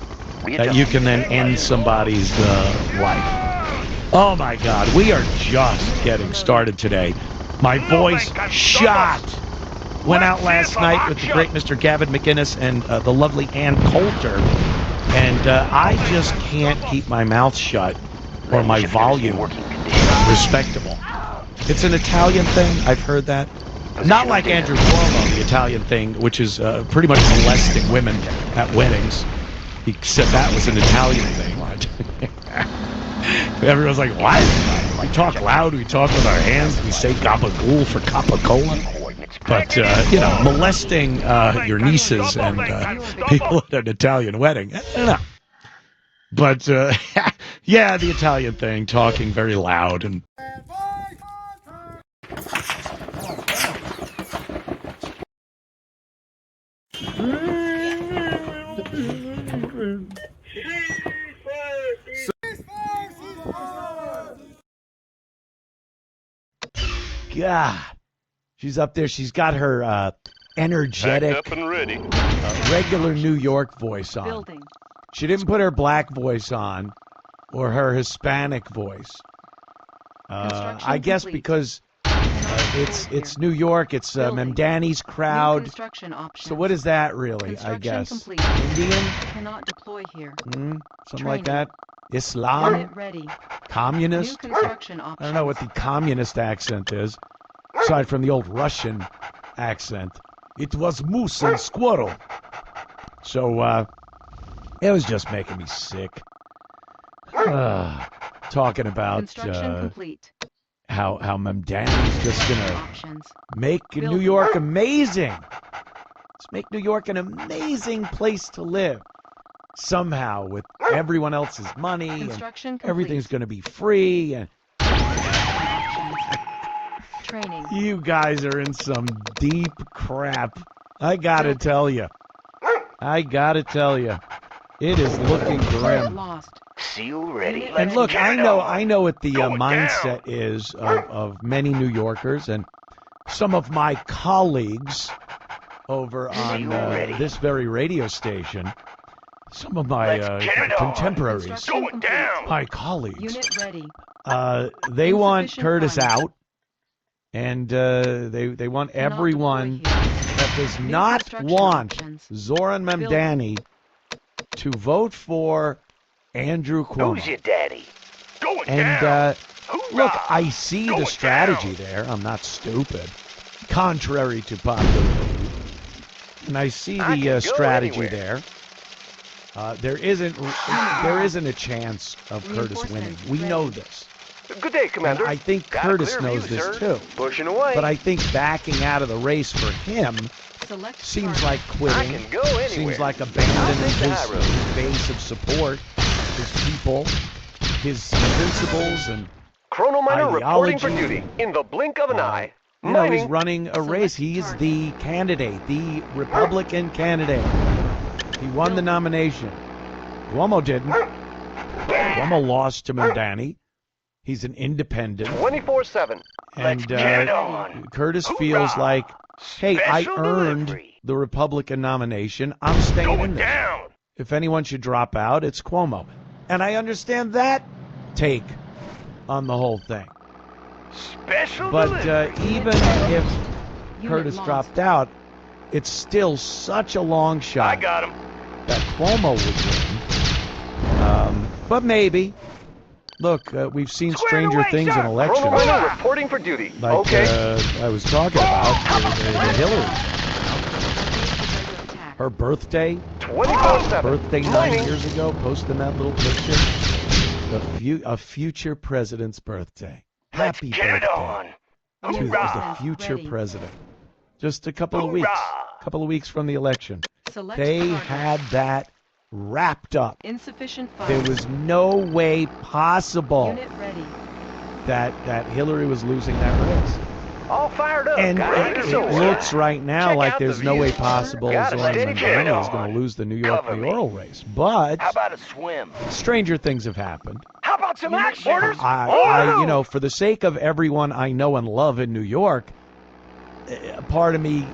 that you can then end somebody's life. Oh my God, we are just getting started today. My voice shot. Went out last night with the great Mr. Gavin McInnes and the lovely Ann Coulter, and I just can't keep my mouth shut or my volume respectable. It's an Italian thing, I've heard that. Not like Andrew Cuomo, the Italian thing, which is pretty much molesting women at weddings. He said that was an Italian thing. Everyone's like, what? We talk loud, we talk with our hands, we say gabagool for Coca-Cola. But, you know, molesting your nieces and people at an Italian wedding, I don't know. But, yeah, the Italian thing, talking very loud and... God, she's up there. She's got her energetic, up and ready. Regular New York voice on. Building. She didn't put her black voice on or her Hispanic voice. I guess complete. because it's New York. It's Mamdani's crowd. So what is that really? I guess complete. Indian, Cannot deploy here. something like that. Islam, Unit ready. communist. New construction I don't know what the communist accent is. aside from the old Russian accent, it was moose and squirrel. So, it was just making me sick. Talking about Construction complete. how Mamdani's just gonna Options. make New York amazing. Let's make New York an amazing place to live. Somehow, with everyone else's money, and Construction complete. everything's going to be free. And Training. you guys are in some deep crap. I gotta tell you. It is looking grim. Lost. Seal ready. And look, I know what the mindset is of many New Yorkers and some of my colleagues over on this very radio station. Some of my contemporaries, Going down. my colleagues, Unit ready. they want Insufficient Curtis funds. out, and they want everyone deploy here. that does New not construction want options. Zoran Mamdani to vote for Andrew Cuomo. Who's your daddy? Going And down. look, Hoorah! I see Going the strategy down. there. I'm not stupid, contrary to popular belief. And I see I the can go strategy anywhere. there. There isn't a chance of Curtis winning. We know this. Good day, Commander. And I think Got a Curtis clear knows view, this sir. too. Pushing away. But I think backing out of the race for him Select seems target. like I quitting. can go anywhere. Seems like I'll abandoning take the high road. his base of support, his people, his principles, and Chronominer reporting for ideology. duty in the blink of an eye. you know, he's Mining. running a race. He's target. the candidate, the Republican candidate. He won the nomination. Cuomo didn't. Cuomo lost to Mamdani. He's an independent. 24/7. And get it on. Curtis Hoorah! feels like, hey, I Special earned delivery. the Republican nomination. I'm staying in Going this. down. If anyone should drop out, it's Cuomo. And I understand that take on the whole thing. Special But delivery. even if Unit Curtis lost. dropped out, it's still such a long I shot got him. that Cuomo would win. But maybe. Look, we've seen Squared stranger away, things sir. in elections. Chronominer reporting for duty. Like Okay. I was talking about the Hillary. Attack. Her birthday, 24/7. birthday 9 Mining. years ago, posting that little picture. A future president's birthday. Happy Get it birthday on. to Hoorah. the future Ready. president. Just a couple of Hoorah. weeks from the election. Select They target. had that wrapped up. Insufficient funds. There was no way possible Unit ready. that Hillary was losing that race. All fired up. And Got it so looks right now Check like out there's the no view. way possible Got a Zoran steady Mamdani turn is going on. to lose the New York Cover me. mayoral race. But How about a swim? stranger things have happened. How about some Unit action? ready. Orders? I, for the sake of everyone I know and love in New York, part of me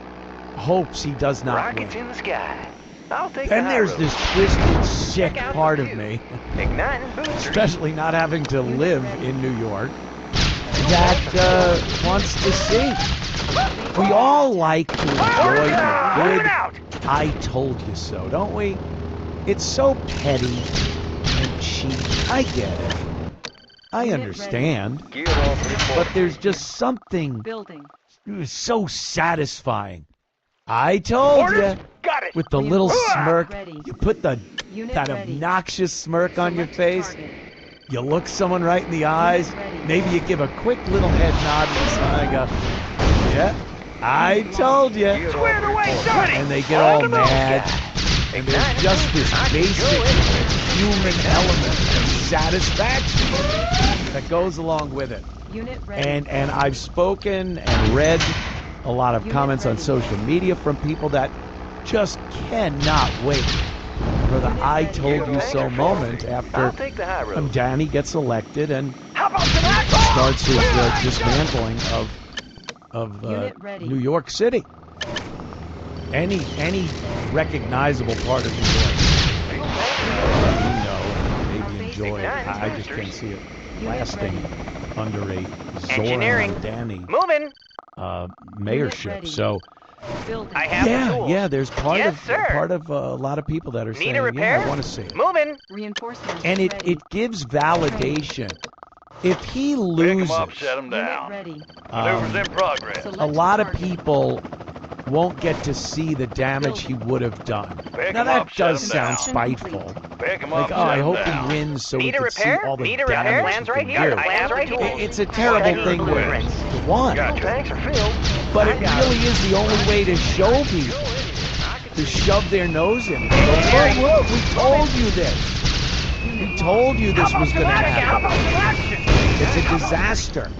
hopes he does not Rockets win. in the sky. I'll take Then the high there's road. this twisted, sick Check out the part of view. me, Igniting boosters. especially not having to Unit live ready. in New York, that wants to see. We all like to enjoy Moving the good out. I told you so, don't we? It's so petty and cheap. I get it. I Unit understand. Gear off report. But there's just something Building. so satisfying. I told Orders? you. Got it. With the little Reinforcement smirk, ready. you put that Unit ready. obnoxious smirk on your Select face. target. You look someone right in the eyes. ready. Maybe you give a quick little head nod and smile and go, yeah, I told you. Squared away, Sonny. And they get all On the move, mad. guy. And there's just this I can go basic anywhere. human element of satisfaction that goes along with it. Unit ready. And I've spoken and read a lot of Unit comments on ready. social media from people that just cannot wait for the Unit I ready. told you so moment I'll after take the high road. Danny gets elected and How about some action? starts his dismantling of Unit ready. New York City. Any recognizable part of New York, maybe enjoy it. I just can't see it lasting under a Engineering. Zoran Danny Moving. mayorship. ready. So Building. I have the tools. yeah, there's part Yes, of sir. a lot of people that are Need saying, a repair? I want to see it. Moving. Reinforcements And ready. it gives validation. if he Pick 'em loses, up, set 'em Unit down. ready. Maneuvers in progress. Select a lot of target. people won't get to see the damage he would have done. Pick Now 'em that up, set does 'em sound down. spiteful. Pick 'em Like, up, oh, I set 'em hope down. he wins so we Need a can see repair? all the Need a repair? damage Plans he right can here. do. Plans right here. It's a terrible thing to want, Tanks are filled. but it really is the only way to show people, to shove their nose in it. Go, look, we told you this. We told you this was going to happen. It's a disaster.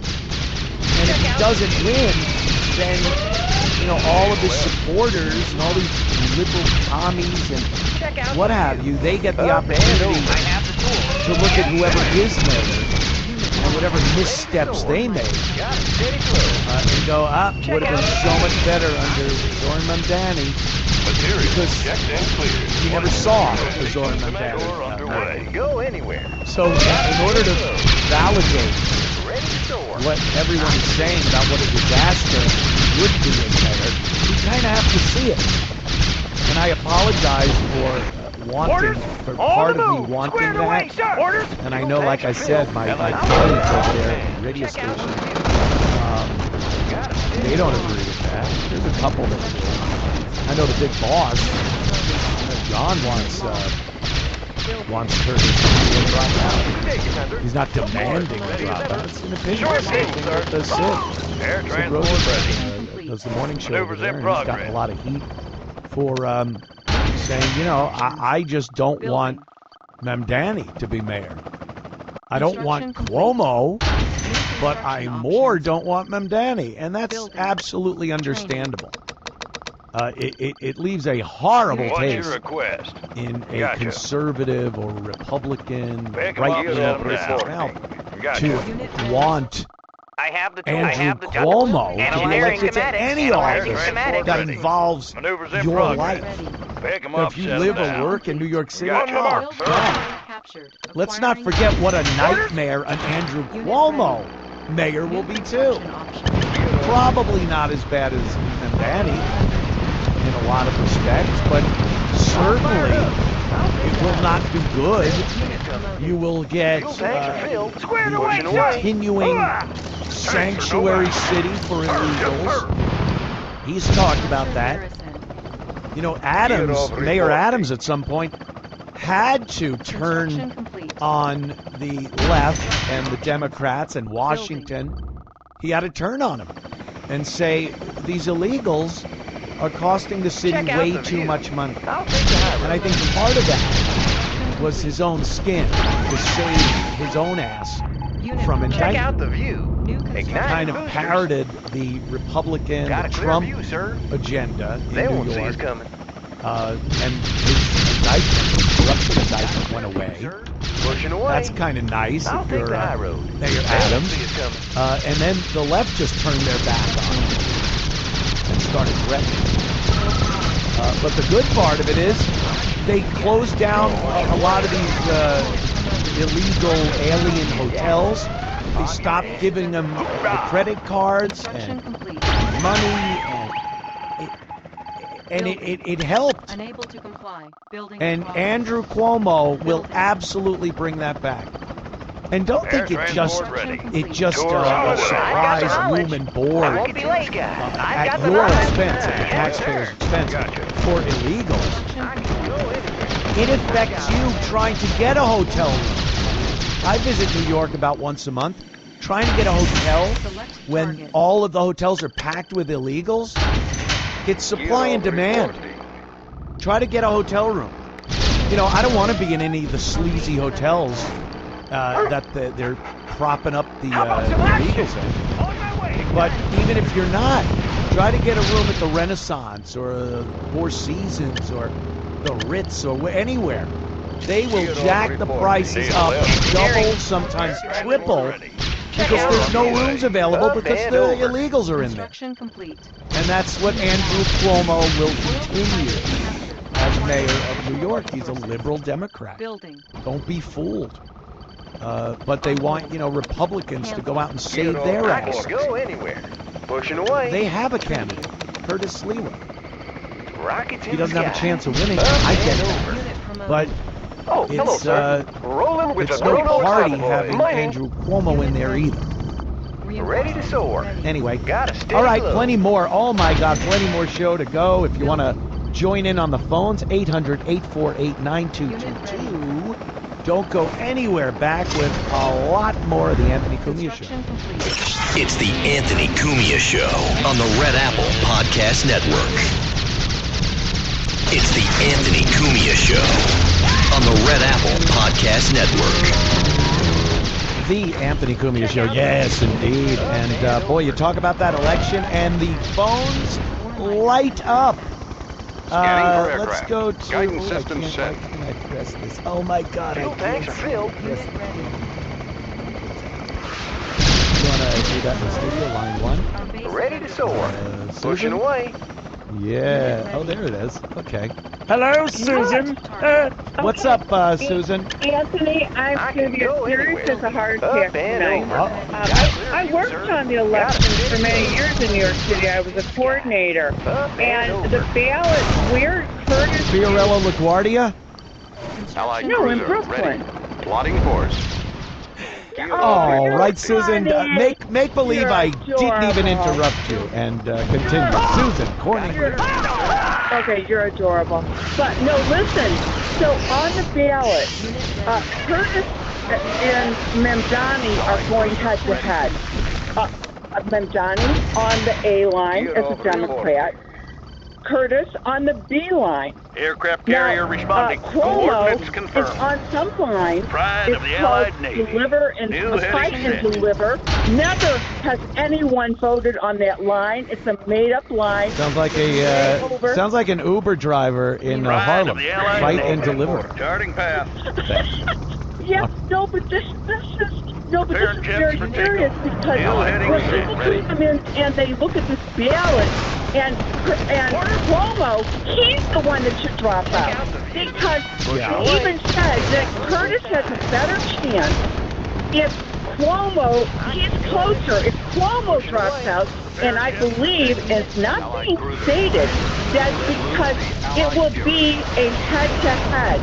And if he doesn't win, then, you know, all of his supporters and all these liberal commies and what have you, they get the opportunity to look at whoever is mayor and whatever missteps they made and go, would have been so much better under Zoran Mamdani, because you never saw the Zoran Mamdani. Go anywhere. So in order to validate what everyone is saying about what a disaster would be as mayor, you kind of have to see it. And I apologize for part of me wanting that. And I know, like I said, my colleagues over there at the radio station, they don't agree with that. There's a couple that do. I know the big boss, John, wants Curtis to drop out. He's not demanding a drop out. It's an opinion. Same thing with the Sid. Air Sid transport Rosenberg ready. does the morning show over Maneuvers there, in and he's gotten progress. a lot of heat for saying, you know, I just don't want Mamdani to be mayor. I don't want Cuomo, but I more don't want Mamdani, and that's absolutely understandable. It leaves a horrible What's your taste request? in a Gotcha. conservative or Republican Pick 'em up, right-wing set 'em person's down. mouth Gotcha. to want I have the tool. I Andrew have the Cuomo to be Analyzing elected to schematics. any Analyzing office schematics. that Ready. involves Maneuvers in your progress. life. Pick 'em Now, up, if you set 'em live down. or work in New York City, Got your mark, sir. Captured. let's not forget what a nightmare an Andrew Cuomo mayor will be too. Probably not as bad as Mamdani in a lot of respects, but certainly it will not be good. You will get the continuing sanctuary city for illegals. He's talked about that. You know, Mayor Adams at some point had to turn on the left and the Democrats and Washington. He had to turn on them and say, these illegals are costing the city way too much money. And I think part of that was his own skin, to save his own ass from indictment. Check out the view. Kind of parroted the Republican Trump agenda in They won't New see us York. coming. And his indictment, his corruption indictment went away. Pushing away. That's kind of nice I'll if take you're the high road. Mayor They won't Adams. see us coming. And then the left just turned their back on him and started threatening. But the good part of it is they closed down a lot of these illegal alien hotels. They stopped giving them the credit cards and money, and it helped. Unable to comply. Building And in progress. Andrew Cuomo will absolutely bring that back. And don't think Air it just transport ready. it just Tour a on the way. surprise room and board I won't be late. I've got at the your knowledge. expense, at the taxpayer's expense, for illegals. It affects you trying to get a hotel room. I visit New York about once a month. Trying to get a hotel when all of the hotels are packed with illegals, it's supply and demand. Try to get a hotel room. You know, I don't want to be in any of the sleazy hotels that they're propping up the illegals in. But even if you're not, try to get a room at the Renaissance or Four Seasons or the Ritz or anywhere. They will jack the prices up, double, sometimes triple, because there's no rooms available because the illegals are in there. Construction complete. And that's what Andrew Cuomo will continue as mayor of New York. He's a liberal Democrat. Building. Don't be fooled. But they want, Republicans to go out and save their ass. Go anywhere. Pushing away. They have a candidate, Curtis Sliwa. Rocket to He doesn't the have a sky. chance of winning. I get it. Unit promoted. But Oh, hello, sir. Rolling with it's the no Chrono party Cowboy. having Mining. Andrew Cuomo in there either. Ready to soar. Anyway, Got a steady all right, glow. plenty more. Oh my God, plenty more show to go. If you want to join in on the phones, 800-848-9222. Don't go anywhere. Back with a lot more of the Anthony Cumia Show. It's the Anthony Cumia Show on the Red Apple Podcast Network. It's the Anthony Cumia Show on the Red Apple Podcast Network. The Anthony Cumia Show, yes, indeed. And boy, you talk about that election, and the phones light up. Let's go to Guidance system set. Why can't I press this? Oh my God! Fuel tanks are filled. You wanna do that in the studio? Line 1. Ready to soar. Susan? Pushing away. Yeah. Oh, there it is. Okay. Hello, Susan. What's up, Susan? Anthony, I'm going to be as serious as a heart attack tonight. I worked on the elections for many years in New York City. I was a coordinator. And the ballot, where Curtis... Fiorello LaGuardia? No, in Brooklyn. Plotting course. Oh, right, Susan. Make believe I didn't even interrupt you, and continue. Susan, Corning. Okay, you're adorable. But no, listen. So on the ballot, Curtis and Memdani are going head to head. Memdani on the A line as a Democrat. Curtis on the B line. Aircraft carrier responding. Cuomo Coordinates confirmed. is on some line. Pride It's of the called Allied Navy. Deliver and New Fight heading and set. Deliver. Never has anyone voted on that line. It's a made-up line. Sounds like an Uber driver in Harlem. Fight and deliver. Charting path. Yes, no, but this is very serious because when people come in and they look at this ballot and Cuomo, he's the one that should drop out because he even said that Curtis has a better chance if Cuomo, he's closer. If Cuomo drops out, and I believe it's not being stated, that's because it will be a head-to-head.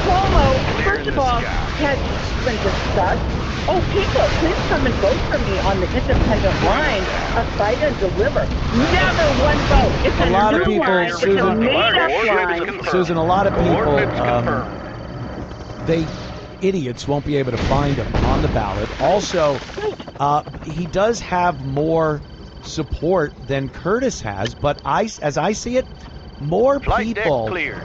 Cuomo, first of all, has been discussed. Oh, people, please come and vote for me on the independent line of Fight and Deliver. Never one vote. It's a lot of new people, line. Susan, it's a made-up line. Susan, a lot of people, idiots won't be able to find him on the ballot. Also, he does have more support than Curtis has, but as I see it, more people that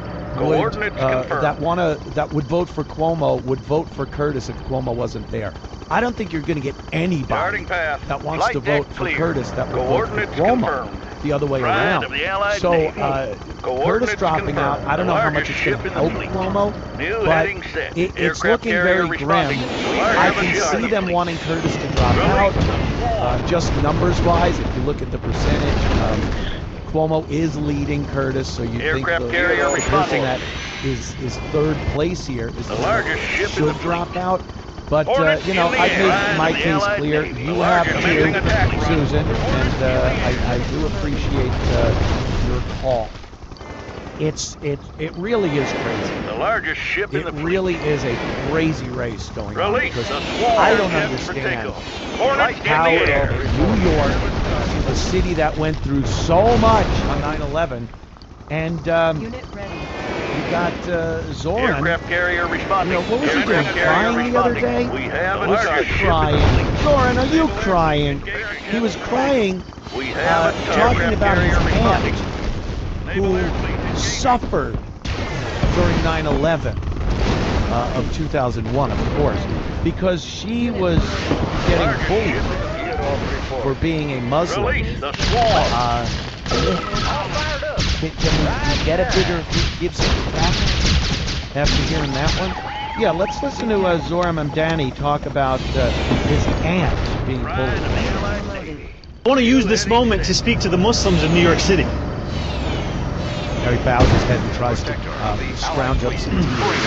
would vote for Cuomo would vote for Curtis if Cuomo wasn't there. I don't think you're going to get anybody that wants to vote for Curtis that would vote for Cuomo the other way around. So Curtis dropping out, I don't know how much it's going to help Cuomo, but it's looking very grim. I can see them wanting Curtis to drop out, just numbers-wise. If you look at the percentage, Cuomo is leading Curtis, so you think the person that is third place here is the one that should drop out. But, I've made my case clear. You have too, Susan, and I do appreciate your call. It really is crazy. The largest ship in the fleet. It really is a crazy race going on. Release Because the swarm I don't ship understand Hornets how in the air. New York, a city that went through so much on 9/11, and you got Zoran. Aircraft carrier responding. What was he doing? Crying the other day? We have a Was he largest crying? Zoran, are you crying? He was crying, talking about his aunt who suffered during 9/11 of 2001, of course, because she was getting bullied for being a Muslim. Can we get a bigger Gibbs back after hearing that one? Yeah, let's listen to Zoran Memdani talk about his aunt being bullied. I want to use this moment to speak to the Muslims of New York City. He bows his head and tries to scrounge up some tears.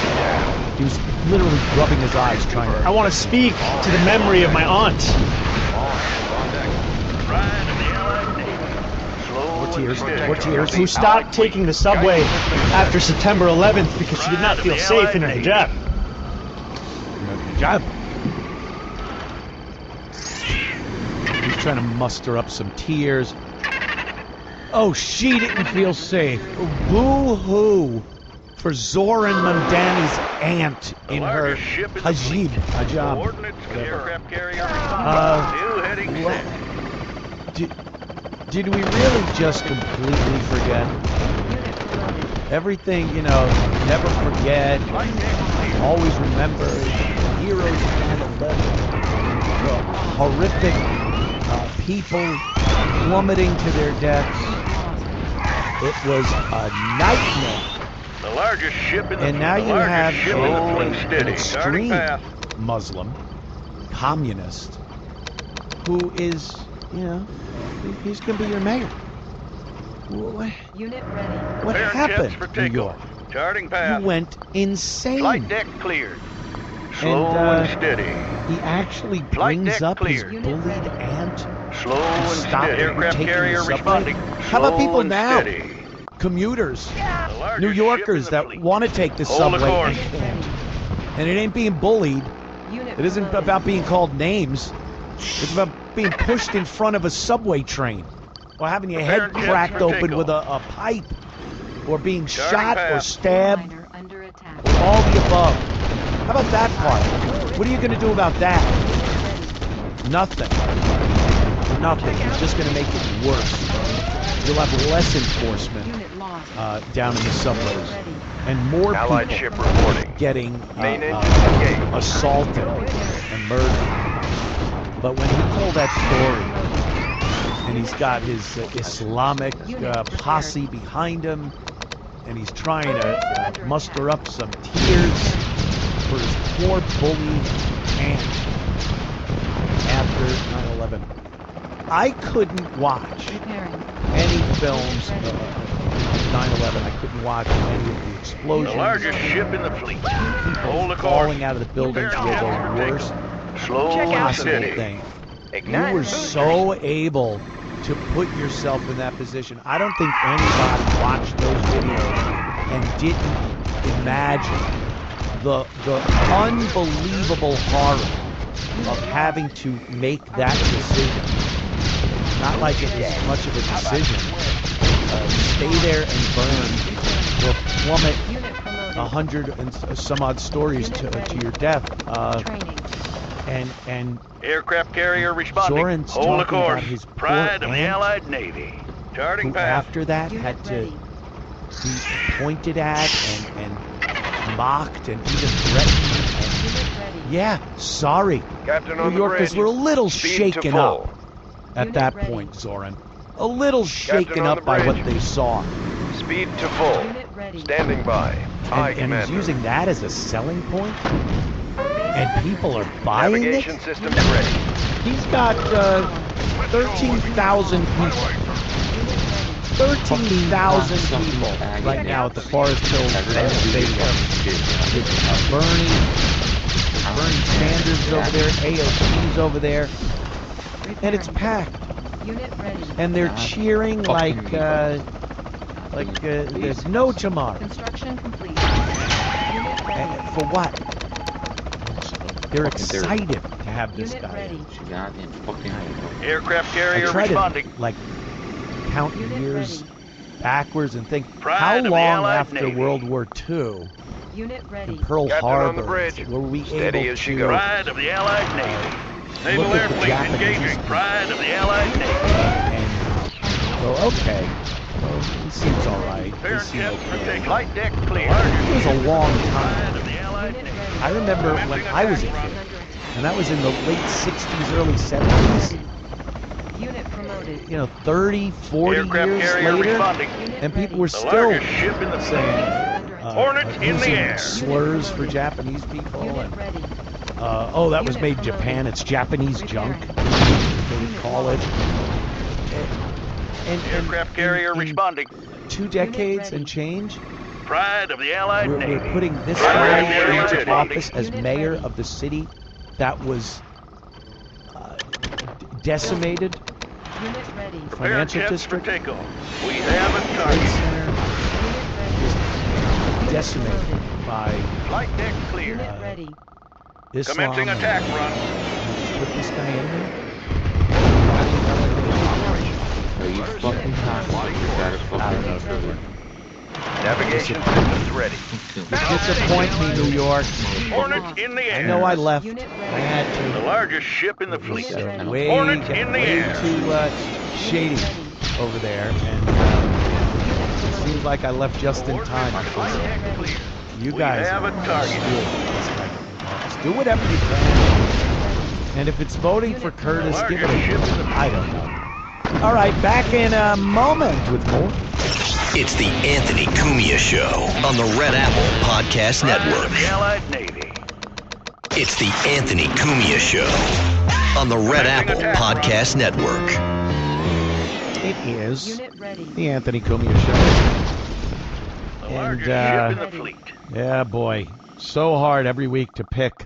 He was literally rubbing his eyes trying to... I want to speak to the memory of my aunt. tears? What tears? Who stopped taking the subway after September 11th because she did not feel safe in her hijab. Hijab. He's trying to muster up some tears. Oh, she didn't feel safe. Boo-hoo for Zoran Mamdani's aunt in her hijab. Did we really just completely forget? Everything, you know, never forget, always remember heroes of 9/11, the horrific people plummeting to their deaths. It was a nightmare. The largest ship in the And now you have an steady. extreme Muslim, communist, who is, you know, he's going to be your mayor. Unit ready. What happened, New York? Charting path. You went insane. Flight deck cleared. Slow and steady. He actually brings up his bullied aunt. Slow and steady. Aircraft carrier responding. How about people now? Commuters, New Yorkers that want to take the subway and can't. And it ain't being bullied. It isn't about being called names. It's about being pushed in front of a subway train, or having your head cracked open with a pipe, or being shot or stabbed, or all the above. How about that part? What are you going to do about that? Nothing. Nothing. It's just going to make it worse. You'll have less enforcement down in the subways, and more people getting assaulted and murdered. But when he told that story, and he's got his Islamic posse behind him, and he's trying to muster up some tears for his poor bullied aunt after 9/11. I couldn't watch any films of 9/11. I couldn't watch any of the explosions. The largest ship in the fleet. People falling out of the buildings were the worst possible thing. You were so able to put yourself in that position. I don't think anybody watched those videos and didn't imagine the unbelievable horror of having to make that decision. Not like it was much of a decision. Stay there and burn, or plummet 100 and some odd stories to your death. And aircraft carrier responding. Zoran's Hold the talking course. about his Pride poor of the aunt, Allied Navy. Charting who path. after that had to be pointed at and mocked and even threatened. And, yeah, sorry. New Yorkers were a little shaken up at that point, Zoran. A little shaken up by what they saw. Speed to full. Standing by. And he's using that as a selling point? And people are buying Navigation it? systems ready. He's got 13,000 people. 13,000 people right now at the Forest Hill Stadium. With Bernie Sanders over there, AOC's over there, and it's packed. And they're cheering like there's no tomorrow. Construction complete. And for what? They're excited to have this guy. Aircraft carrier I try responding. to count years backwards and think, Pride how of the long Allied after Navy. World War II Unit ready. and Pearl Captain on the Harbor bridge. were we Steady able as she to goes. Pride of the Allied Navy. Naval look at Air the Fleet Japanese engaging. Pride of the Allied Navy. and go, okay, well, he seems all right. They Parent seem ship okay. flight deck clear. It was a long time. Pride of the Allied Navy. I remember when I was a kid, and that was in the late 60s, early 70s. Unit promoted. You know, 30, 40 Aircraft years carrier later, responding. and people were The still largest ship in the saying Hornet in the using air. slurs for Japanese people, Unit and ready. oh, that was made in Japan. It's Japanese junk, they would call it. And Aircraft carrier in responding. 2 decades and change, Pride of the Allied Navy. we're putting this Pride guy of the into Allied office Navy. as mayor of the city that was decimated Unit ready. Prepare Financial jets district. for takeoff. We have a Trade target. center is decimated by Flight deck clear. Unit ready. Islam. Commencing attack run. Put this guy in there. Are you fucking talking? I don't know, Trevor. Navigation systems ready. You disappoint me, New York. Hornets in the air. I know I left. I Unit had The to. largest ship in the fleet. It's Hornets getting in the way air. too shady over there, and it seems like I left just in time. Flight deck clear. You We guys have a target. do whatever you can. And if it's voting for Curtis, give it a I don't know. All right, back in a moment with more. It's the Anthony Cumia Show on the Red Apple Podcast Network. The Allied Navy. It's the Anthony Cumia Show on the Red Apple Podcast Network. It is Unit ready. the Anthony Cumia Show. The largest ship in the fleet. Yeah, boy, so hard every week to pick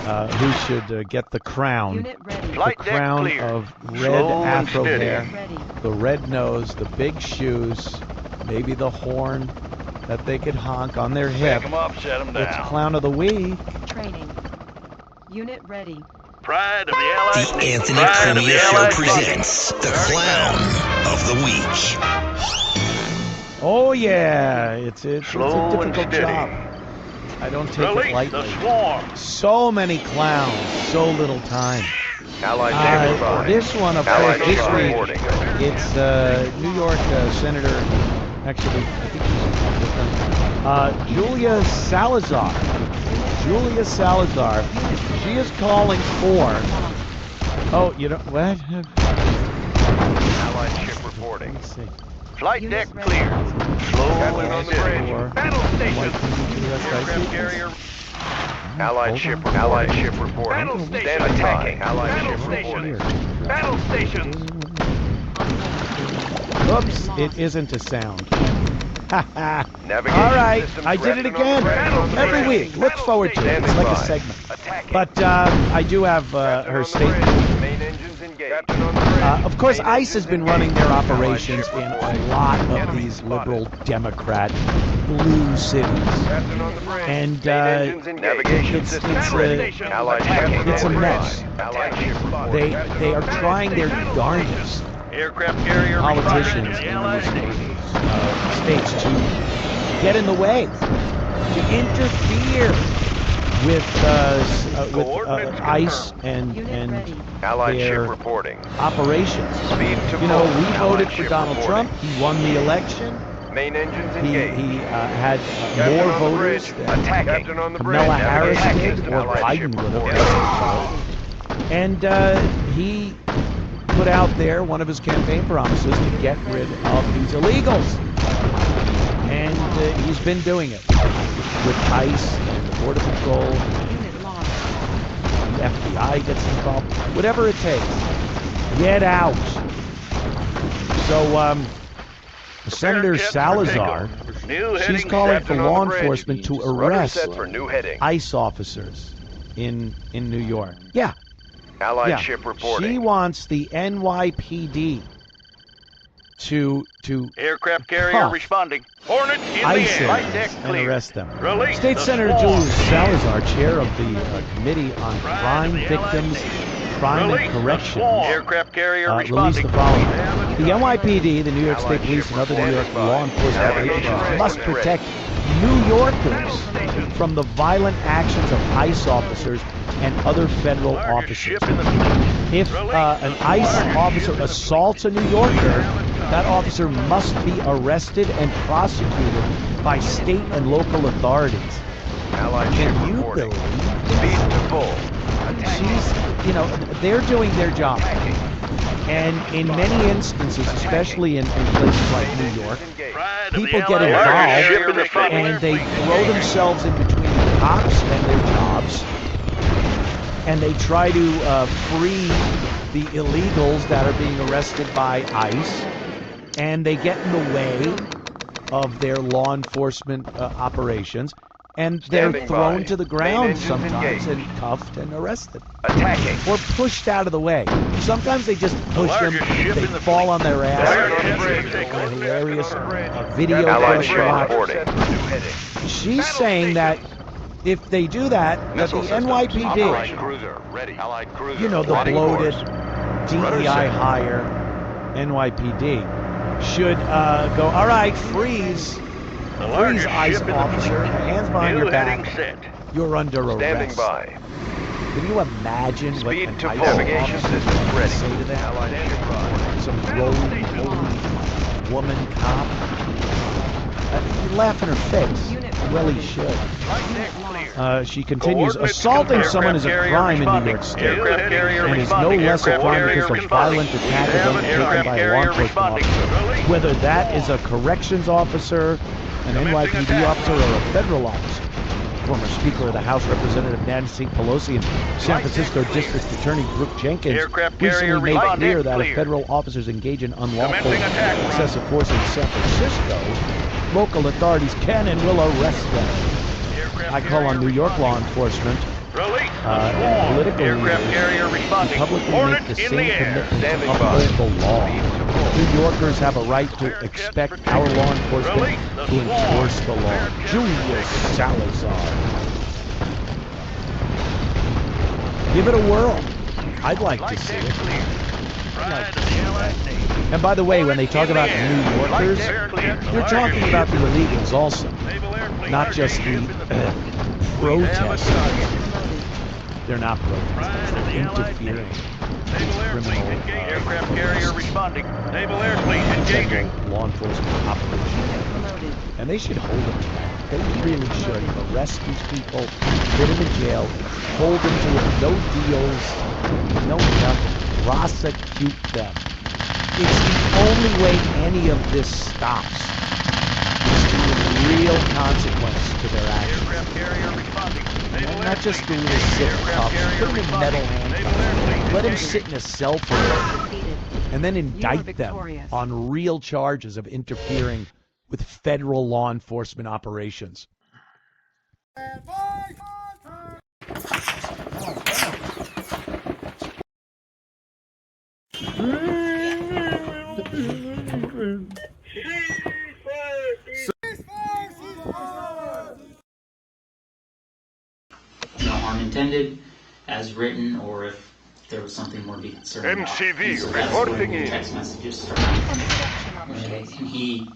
who should get the crown. Unit ready. The Flight deck crown clear. of red Slow and afro steady. hair, Ready. the red nose, the big shoes, maybe the horn that they could honk on their Pick hip. 'em up, set 'em It's down. clown of the week. Training. Unit ready. Pride of the Allied The Navy. Anthony Pride of the Cumia Show Allied presents the Clown of the Week. Oh yeah, it's a Slow and difficult steady. job. I don't take it Release lightly. the swarm. So many clowns, so little time. Allied ship reporting. This one, of Allied course, this ship week, reporting. it's New York Senator, actually, I think she's Julia Salazar. Julia Salazar. She is calling for. Oh, you know what? Allied ship reporting. Let me see. Flight deck clear. Slow Captain on and the steady. bridge. Battle station. Aircraft Aircraft carrier. Allied ship reporting. Allied ship reporting. Battle station. Stand Attacking. by. Allied Battle ship station. reporting. Battle stations. Oops, it isn't a sound. Navigation All right, systems I did it resting on again. the bridge. Every week. Look forward to it. It's like a segment. But I do have her statement. Main engines engaged. Captain on the bridge. Of course, Main ICE has engines been running their engaged. operations in a lot of these liberal Democrat blue cities. Captain on the bridge. And Main engines engaged. Navigation it's systems Allied it's a ship mess. reporting. Allied ship reporting. They are trying their darndest, Aircraft carrier. politicians responding to the in Allied these Navy. states to get in the way, to interfere with ICE and Allied their ship reporting. operations. Speed to You know, full. we Allied voted for ship Donald reporting. Trump. He won the election. Main engines He engaged. had Captain more on the voters bridge. than Attacking. Captain on the bridge. Kamala Harris Navigation did, system. or Allied ship Biden would reporting. have. And he put out there one of his campaign promises to get rid of these illegals. And he's been doing it with ICE and the Border Patrol. The FBI gets involved. Whatever it takes. Get out. So, Senator Salazar, she's calling for law enforcement to arrest ICE officers in New York. Yeah. Allied ship reporting. She wants the NYPD to Aircraft carrier responding. Hornets in the ICE air. Flight deck and clear. arrest them. Release State the Senator swarm. Julia Salazar, chair of the Committee on Crime Victims, Crime and Correction, Aircraft carrier released responding. the following. The NYPD, the New York State Police, and other New York law enforcement agencies must protect New Yorkers from the violent actions of ICE officers and other federal officers. If an ICE officer assaults a New Yorker, that officer must be arrested and prosecuted by state and local authorities. Can you believe they're doing their job. And in many instances, especially in places like New York, people get involved and they throw themselves in between the cops and their jobs, and they try to free the illegals that are being arrested by ICE, and they get in the way of their law enforcement operations. and they're Standing thrown by. to the Main ground engines sometimes engaged. and cuffed and arrested. Attacking. Or pushed out of the way. Sometimes they just push them, largest ship they in the fall on their ass. Largest A hilarious video Allied clip ship about. reporting. She's saying that if they do that, that the NYPD, Cruiser ready. Allied cruiser. you know, the plotting bloated, course. DEI hire NYPD, should go, all right, freeze. Freeze, ICE officer, hands behind your back. You're under Standing arrest. by. Can you imagine what Speed an to ICE navigation officer systems would ready. say to them? Allied ship reporting. Some roly-poly woman cop? He'd laugh in her face. Well, he should. She continues, assaulting someone is a crime in New York State, and is no less a crime because the violent attack is undertaken by a law enforcement officer. Whether that is a corrections officer, an NYPD officer, or a federal officer. Former Speaker of the House, Representative Nancy Pelosi, and San Francisco District Attorney Brooke Jenkins recently made clear that if federal officers engage in unlawful excessive force in San Francisco, local authorities can and will arrest them. I call on New York law enforcement and political leaders to publicly make the same commitment to uphold the law. New Yorkers have a right to expect our law enforcement to enforce the law. Julius Salazar. Give it a whirl. I'd like to see it. And by the way, when they talk about New Yorkers, they're talking about the illegals also, not just the protesters. They're not protesters. They're interfering with criminal aircraft carrier responding. Naval air fleet engaging. law enforcement operations. And they should hold them to that. They really should arrest these people, put them in jail, hold them to it, no deals, no nothing, prosecute them. It's the only way any of this stops. Is to give real consequence to their actions. Aircraft carrier responding. And not just do the sit cuffs, put them in metal handcuffs, let them sit in a cell for a bit, and then indict them on real charges of interfering with federal law enforcement operations. No harm intended, as written, or if there was something more to be concerned about. MCV So that's reporting when the in. text messages started. And he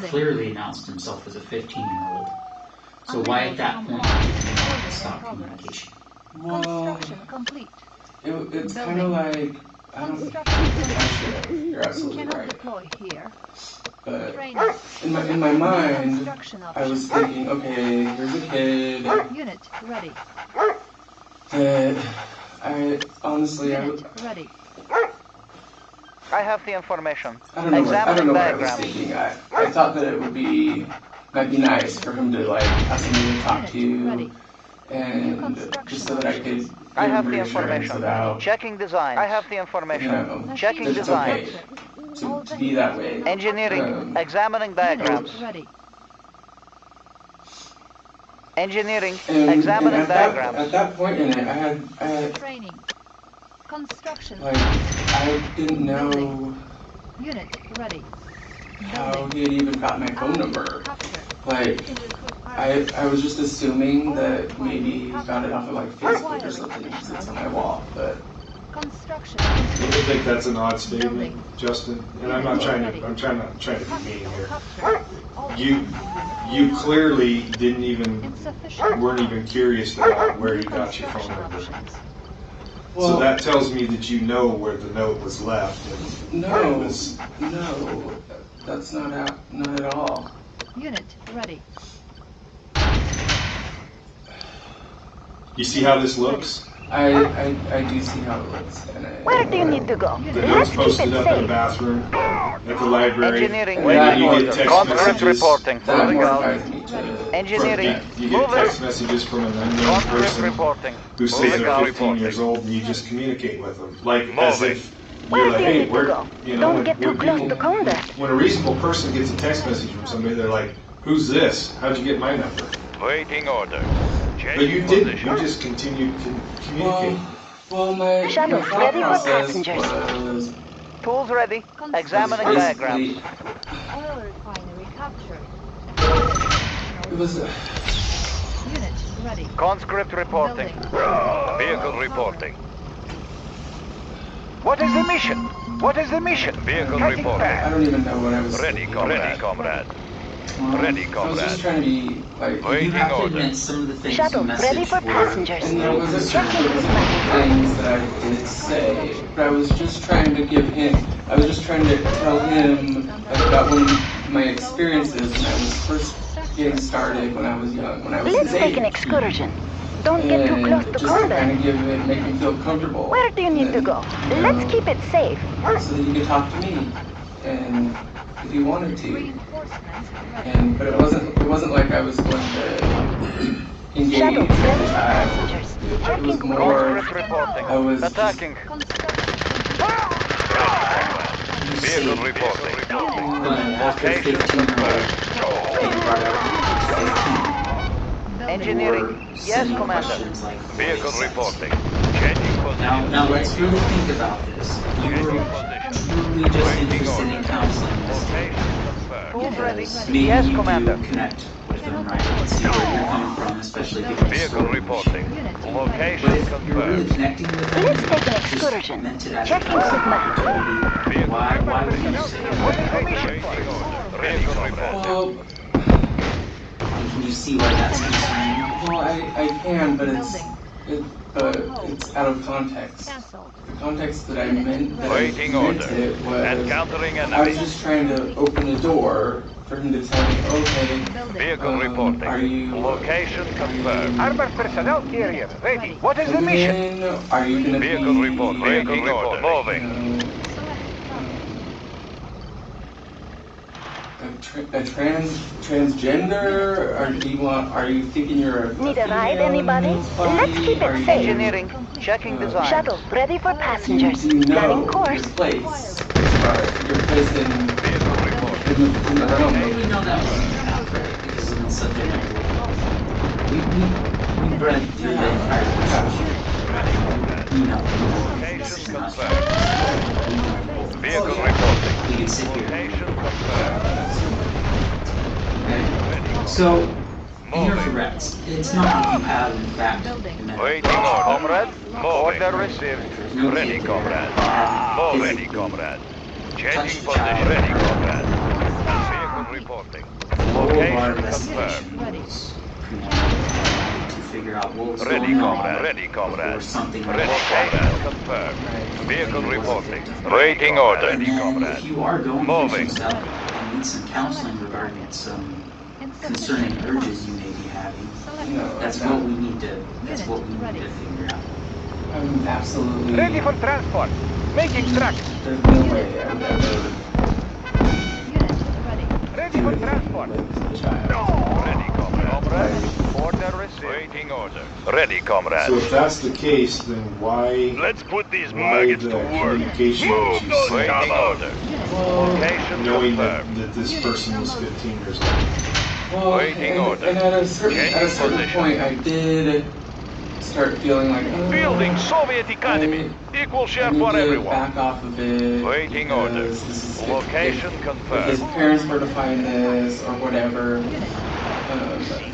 clearly announced himself as a 15-year-old. So why at that point did he want to stop communication? Well, it's kind of like, I don't, actually, you're absolutely right. But in my mind, I was thinking, okay, here's a kid. Unit ready. That I honestly, I have the information. I don't know what I was Diagram. thinking. I thought that it might be nice for him to like have somebody to talk to, and just so that I could give him reassurance about, Checking design. I have the information. you know, Checking that it's design. okay to be that way. Engineering. Examining diagrams. Engineering. And Examining at diagrams. at that point in it, I had Training. Construction. like I didn't know Unit ready. how he had even got my phone number. Like I was just assuming that maybe he got it off of like Facebook or something because it's on my wall, but. Construction. Don't you think that's an odd statement, Justin? And I'm not trying to be mean here. You clearly weren't even curious about where you got your phone number. Well, so that tells me that you know where the note was left. And no, that's not at all. Unit ready. You see how this looks? I do see how it looks. And Where do you need to go? The note's posted up in the bathroom, at the library, Engineering. and then you get text Conscript messages. reporting. Engineering. You get text messages from an unknown person reporting. who says they're 15 years old, and you just communicate with them, like as if you're like, hey, Don't get too close to contact. When a reasonable person gets a text message from somebody, they're like, who's this? How'd you get my number? Waiting order. But you didn't. You just continued communicating. Well, my Shuttle thought ready for process passengers. was Tools ready. Examining diagrams. Oil refinery captured. it was Unit ready. Conscript reporting. Vehicle reporting. What is the mission? What is the mission? Vehicle Tracking reporting. back. I don't even know what I was Ready, comrade. Ready, comrade. Ready, I was just comrade. trying to be like You have to admit some of the things Shuttle you ready messaged for were passengers. and there was a couple things that I did say, but I was just trying to tell him about my experiences when I was first getting started, when I was young, when I was Let's his take an age. excursion. Don't get too close to Just to kind combat. of make him feel comfortable. Where do you need to go? Let's keep it safe. So that he could talk to me, and if he wanted to. But it wasn't like I was going to engage Shuttle every ready for time. passengers. It was more. Reporting. I was attacking. Vehicle reporting. but after 15 Engineering. Yes, Commander. questions like Vehicle voice. reporting. Changing position. Now let's really think about this. You were truly just interested in counseling this Location confirmed. because maybe Yes, you Commander. do connect with them, right? And see where you're coming from, especially given the Vehicle story. reporting. But Location if you're really confirmed. connecting with them, Let's take an just excursion. meant it as a Checking counseling SUBMAP. opportunity, why would you say What is the mission? Waiting order. Vehicle reporting. Well, and can you see why that's concerning? well, I can, but it's out of context. The context that I meant Waiting order. it was Encountering I was enemy. just trying to open the door for him to tell me, okay, Vehicle are reporting. you Location confirmed. Armored personnel carrier ready. What is the coming mission? in? Are you going to Vehicle be report. Vehicle report. Moving. a transgender? Are you thinking you're a Need a ride, female anybody? in this body? Let's keep Are it you- safe. Engineering. Checking design. Shuttle ready for passengers. Do you know Gunning course. your place? Your place in the realm? We know that wasn't accurate because it's not subject matter. We read through the entire procedure. We know this is not Vehicle reporting. we can sit here. Location confirmed. Okay? So, and you're correct. It's not that you have, in fact, Waiting order. Comrade. Moving. Order received. there's no Ready, kid there. comrade. Physically Ready, comrade. Changing touch the position. child. Ready, comrade. Vehicle reporting. All of our Location investigation confirmed. was preliminary to figure out what was Ready, going on comrade. Ready, comrade. before something like Ready, that comrade. Confirmed. Vehicle was a reporting. victim. Waiting order. And Ready, then comrade. if you are going Moving. through some stuff and need some counseling regarding some concerning urges you may be having, that's what we need to figure out. I'm absolutely. Ready for transport. Making tracks. There's no way I would ever Ready for transport. with the child. Ready, comrade. Comrade. Order received. Waiting order. Ready, comrade. So if that's the case, then why Let's put these the maggots to work. communication that you sent, Waiting order. Location knowing that, confirmed. that this person was 15 years old? Well, Waiting order. and at a certain position. point, I did start feeling like Building Soviet economy. Equal share I need for to everyone. back off a bit. Waiting because order. this is- Location if his confirmed. parents were to find this or whatever,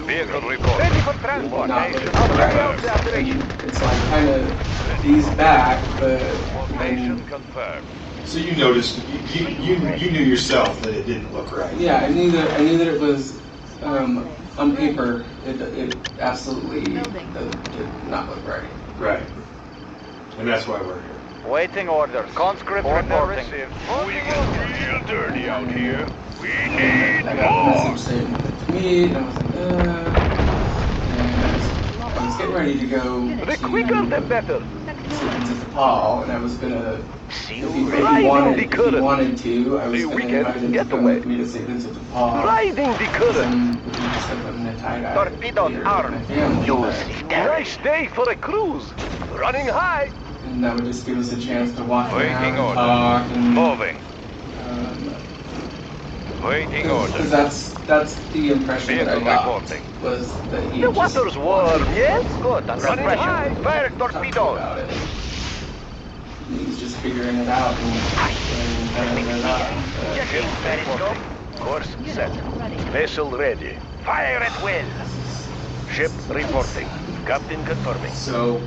Vehicle reporting. Ready for transport. not Location look I'll carry out confirmed. the operation. and so I kind of eased back, but Location then, confirmed. So you noticed, you knew yourself that it didn't look right. yeah, I knew that it was on paper. It absolutely did not look right. Right. And that's why we're here. Waiting orders. Conscript reporting. We get real dirty out here. We need I got a more. message saying to me, and I was like, and I was getting ready to go The quicker the better. to Paul, and I was gonna, if he Riding wanted, the if he current. wanted to, I was The gonna weekend invite him to come getaway. with me to St. Vincent de Paul. Riding the current. Torpedo armed. Nice day for a cruise. Running high. And that would just give us a chance to walk Waiting around, order. talk, and Moving. Waiting order. Because that's the impression that I got. Was that he The just water's warm, yes? Good, under Running pressure. high. Fire talked torpedoes. about it. He was just figuring it out Ship reporting. Course set. Vessel ready. Fire at will. Ship reporting. Captain confirming. So,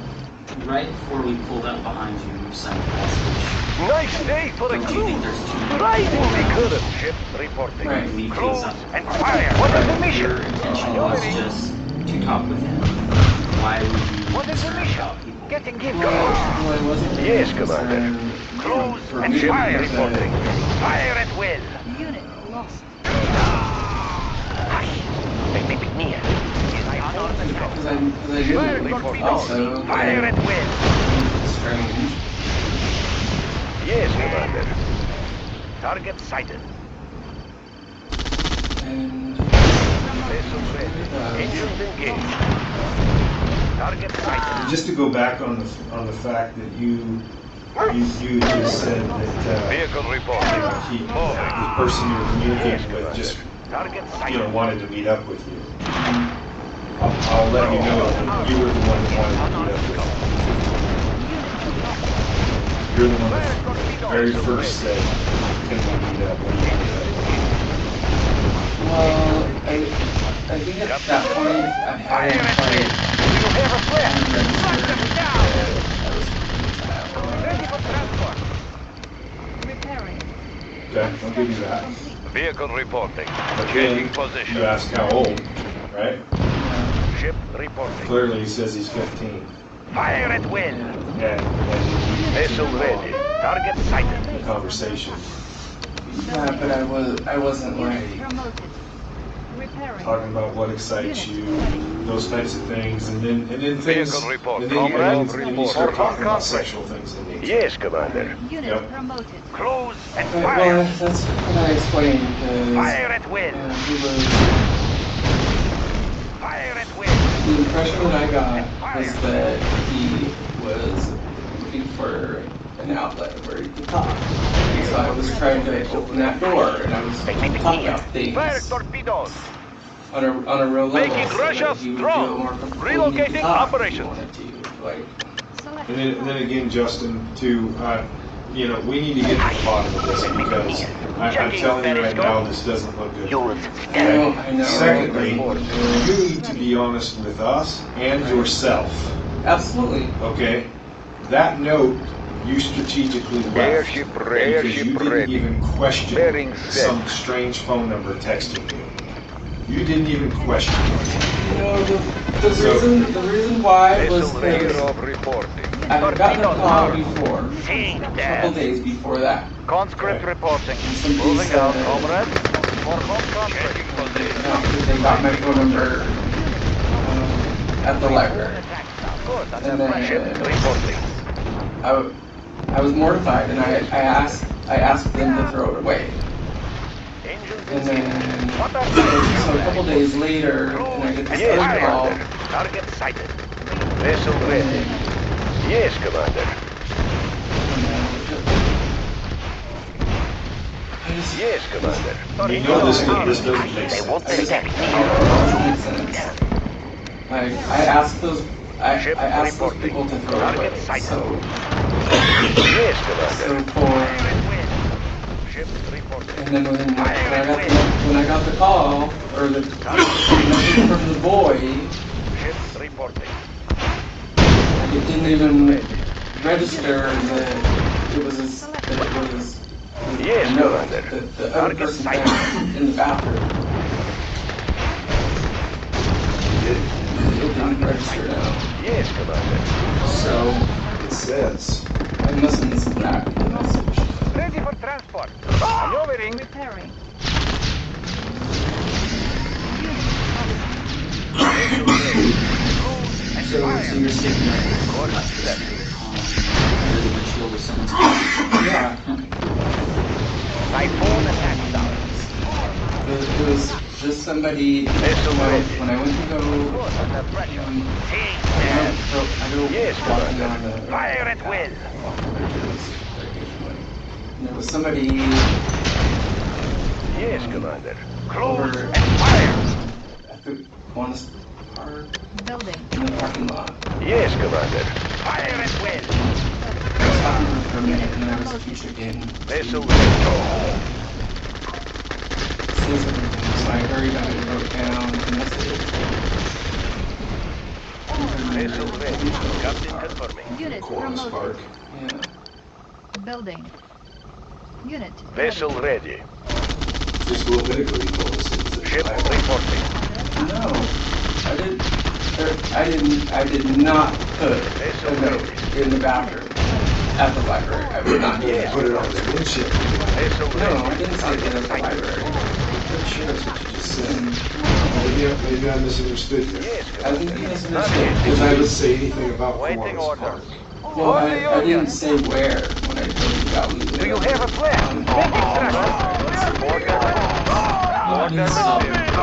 right before we pulled up behind you, you sent a message. Nice day for a Don't you think cruise. there's too many Riding people the around? current. Ship reporting. Right, we Cruise up. and fire. What is the Your mission? intention was just to talk with him. Why would you What is the concerned mission? about people? Getting in. Well, I wasn't Yes, really Commander. concerned Cruise for and me fire because reporting. Fire at will. Unit lost. Maybe near. because I didn't also Fire at will. strange. Yes, Commander. Target sighted. And Vessel ready. Engines engaged. Target sighted. Just to go back on the fact that you just said that Vehicle reporting. the person you were communicating with just wanted to meet up with you. I'll let you know that you were the one that wanted to meet up with you. You're the one that very first said, "Can we meet up?" well, I think at that point I hadn't quite Repairing. Okay, I'll give you that. Vehicle reporting. But Changing then position. you ask how old, right? Ship reporting. Clearly he says he's 15. Fire at will. And Vessel ready. Target sighted. the conversation Yeah, but I wasn't like Promoted. Repairing. talking about what excites you, those types of things, and then things, Vehicle report. and then you Comrade, start talking about report. sexual things in nature. Yes, Commander. Unit Yep. promoted. Cruise and well, fire. that's what I explained because Fire at will. he was Fire at will. the impression that I got was that he was looking for an outlet where he could talk. And so I was trying to open that door and I was talking about things Fire torpedoes. on a real level. Making so Russia that he would strong. feel more comfortable Relocating when he talked if he operations. wanted to, like, And then again, Justin, too, we need to get to the bottom of this because I'm telling you right now, this doesn't look good. I know. Secondly, you need to be honest with us and yourself. Absolutely. Okay? That note you strategically left Airship because you didn't ready. even question Bearing set. some strange phone number texting you. You didn't even question it. You know, the reason why was Vessel ready because of reporting. I had gotten a call before, Seeing a couple that. days before that. Conscript reporting. Somebody Moving out, said- comrades. For home conscript. They got my phone number at the library. Good, And under then ship reporting. I was mortified, and I asked them to throw it away. Engines And then engaged. so a couple days later, and I get this Yes, other call. Commander. Target sighted. Vessel ready. Yes, Commander. Yes, Commander. You know this doesn't make They won't sense. detect me. I asked those people to throw it away. So Yes, so Commander. for Ship reporting. and then when I got the call or the message from the boy, Ship reporting. it didn't even register that it was Yes, a note Commander. that the other person found in the bathroom. It didn't register now. Yes, Commander. So It says. I must have missed that message. Ready for transport. Maneuvering. Repairing. So you're sitting there. Under the windshield of someone's car. Yeah. Typhoon attack down. It was just somebody when I went to go. Under pressure. I go Yes, walking Commander. on the Fire at will. and there was somebody Yes, Commander. Over Close and fire. at the Kiwanis Park Building. in the parking lot. Yes, Commander. Fire at will. I was talking to her for a minute and then I was featured in. Vessel ready. Says everything, so I hurried out and wrote down the message. Vessel ready. Captain confirming. Unit Kiwanis Park. promoted. Yeah. Building. Unit Vessel ready. Just a little bit ago, you told us it was a Ship library. reporting. No, I did not put a note in the bathroom at the library. I would not do that. Put it on the windshield. Vessel No, ready. I didn't say it at the library. I'm pretty sure that's what you just said. Maybe I misunderstood you. Yes, I think you Commander. misunderstood. Did Because I I just was say anything about Waiting Kiwanis orders. Park? well, I didn't say where when I told you about leaving. Do you have a plan? Make instructions. Order. Order received.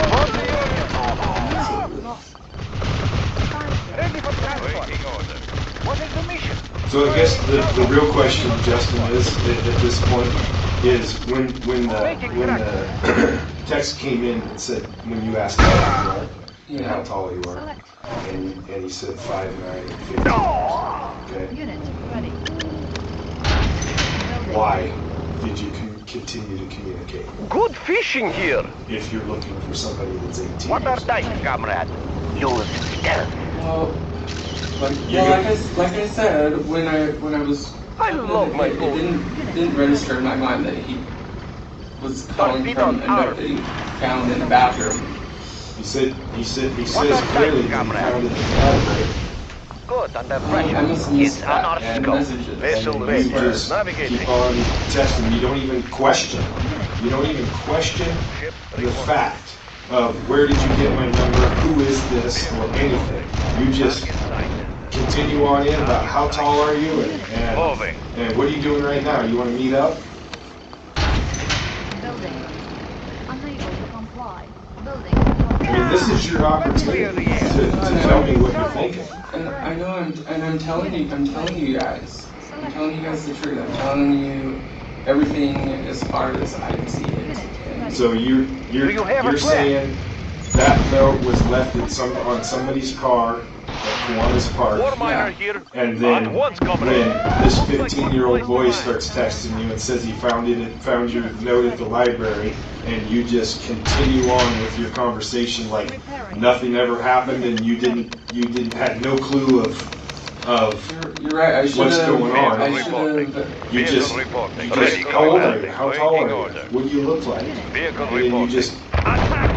For the Union. lost. Ready for transport. Waiting order. What is the mission? So I guess the real question, Justin, is at this point is when the text came in and said when you asked how old you are and how tall you are, Select. and he said 5'9" and 15. Okay. Unit ready. Building. Why did you continue to communicate Good fishing here. if you're looking for somebody that's 18? What are dice, comrade? Use stealth. Well, like I said, when I was I love my it food. didn't register in my mind that he was calling from a note that he found in the bathroom. He says What are clearly dice, that he comrade? found it in the library. Good, under I pressure. must miss It's that on our and scope. messages. Vessel And ready. you just Navigating. keep on testing. You don't even question. You don't even question Ship the reporting. fact of where did you get my number, who is this, or anything. You just continue on in about how tall are you Moving. and what are you doing right now? You want to meet up? Building. Unable to comply. Building. I mean, this is your opportunity to tell me what you're thinking. And I know, I'm telling you guys. I'm telling you guys the truth. I'm telling you everything as far as I can see it. And So you're saying that note was left on somebody's car at Kiwanis Park, War miner here. and then At once, when comrade. this 15-year-old boy starts texting you and says he found your note at the library, and you just continue on with your conversation like nothing ever happened, and you had no clue of you're right. I should what's have. going on. I should have. You just Ready, how old are you? comrade. How tall are Waiting you? order. What do you look like? Vehicle And then you reporting. just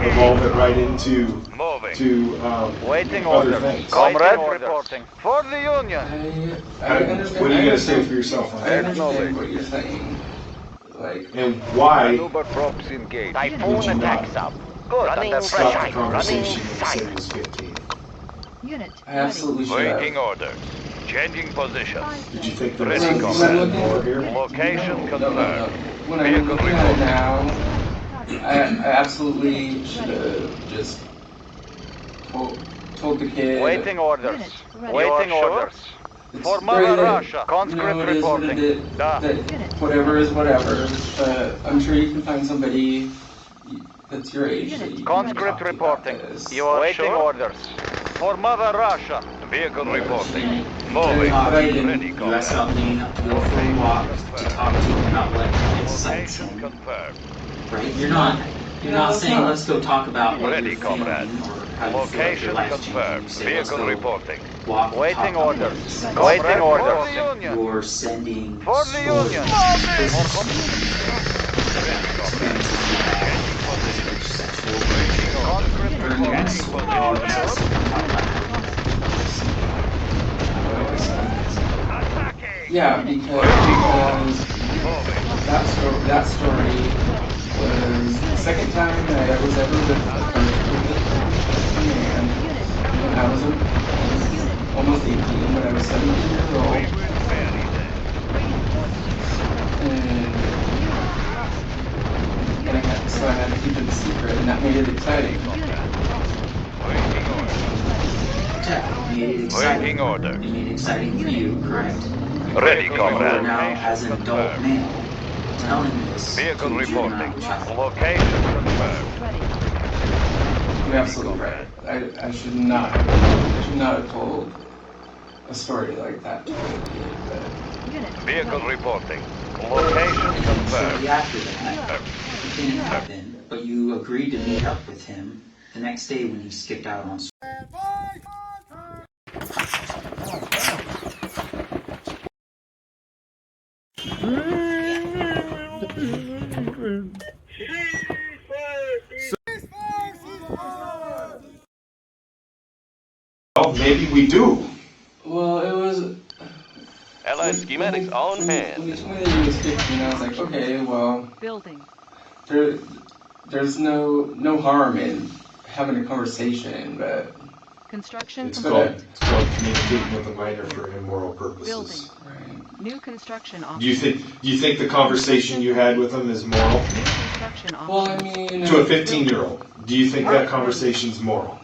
evolve it right into Moving. Waiting other order. things. Comrade reporting. For the Union. I understand. What are you gonna say for yourself on I that? understand what you're saying. Like, And why Maneuver props engaged. would Typhoon you attack not sub. Good, under stop the pressure. conversation Running when you said fire. he was 15? Unit I absolutely should have. Waiting order. Changing position. Did you think there was Ready, something comrade. more here? Location confirmed. When I'm Vehicle looking at it reporting. now, I absolutely should have just told the kid. Waiting orders. Unit Waiting orders. It's For very Mother late. Russia. Conscript it is what it reporting. is. Da. That whatever is whatever. But I'm sure you can find somebody that's your age that you can Conscript talk to about reporting. this. You are waiting orders. For Mother Russia. Vehicle reporting. Moving. Ready, You asked about meeting up to go for a walk to talk to him about what excites Location him, confirmed. right? You're not saying let's go talk about what Ready, you're comrade. feeling or how you feel like your Location life's confirmed. changing. You say let's Vehicle go reporting. walk and Waiting talk orders. about Waiting orders. For the Union. You're sending For the Union. stories, For Ready, comrade. sexual Conscript or reporting. Yeah, because that story was the second time that I was ever with a man when I was almost 18, but I was 17 years old. So I had to keep it a secret, and that made it exciting. Made it exciting. Waiting order. It made it exciting for you, correct? Ready, You are comrade. now, as an adult male, tell him this. Vehicle to a juvenile reporting. child. Location confirmed. You're absolutely right. I should not have told a story like that to a kid. Vehicle reporting. Location confirmed. Shortly after that, it didn't happen, but you agreed to meet up with him the next day when he skipped out on. Well, maybe we do. Well, it was. Allied schematics on hand. When he told me that he was 15, I was like, okay, well, there's no harm in having a conversation, but It's called communicating with a minor for immoral purposes. Right. New construction Do you think the conversation you had with him is moral? Well, I mean, To a 15-year-old, do you think that conversation's moral?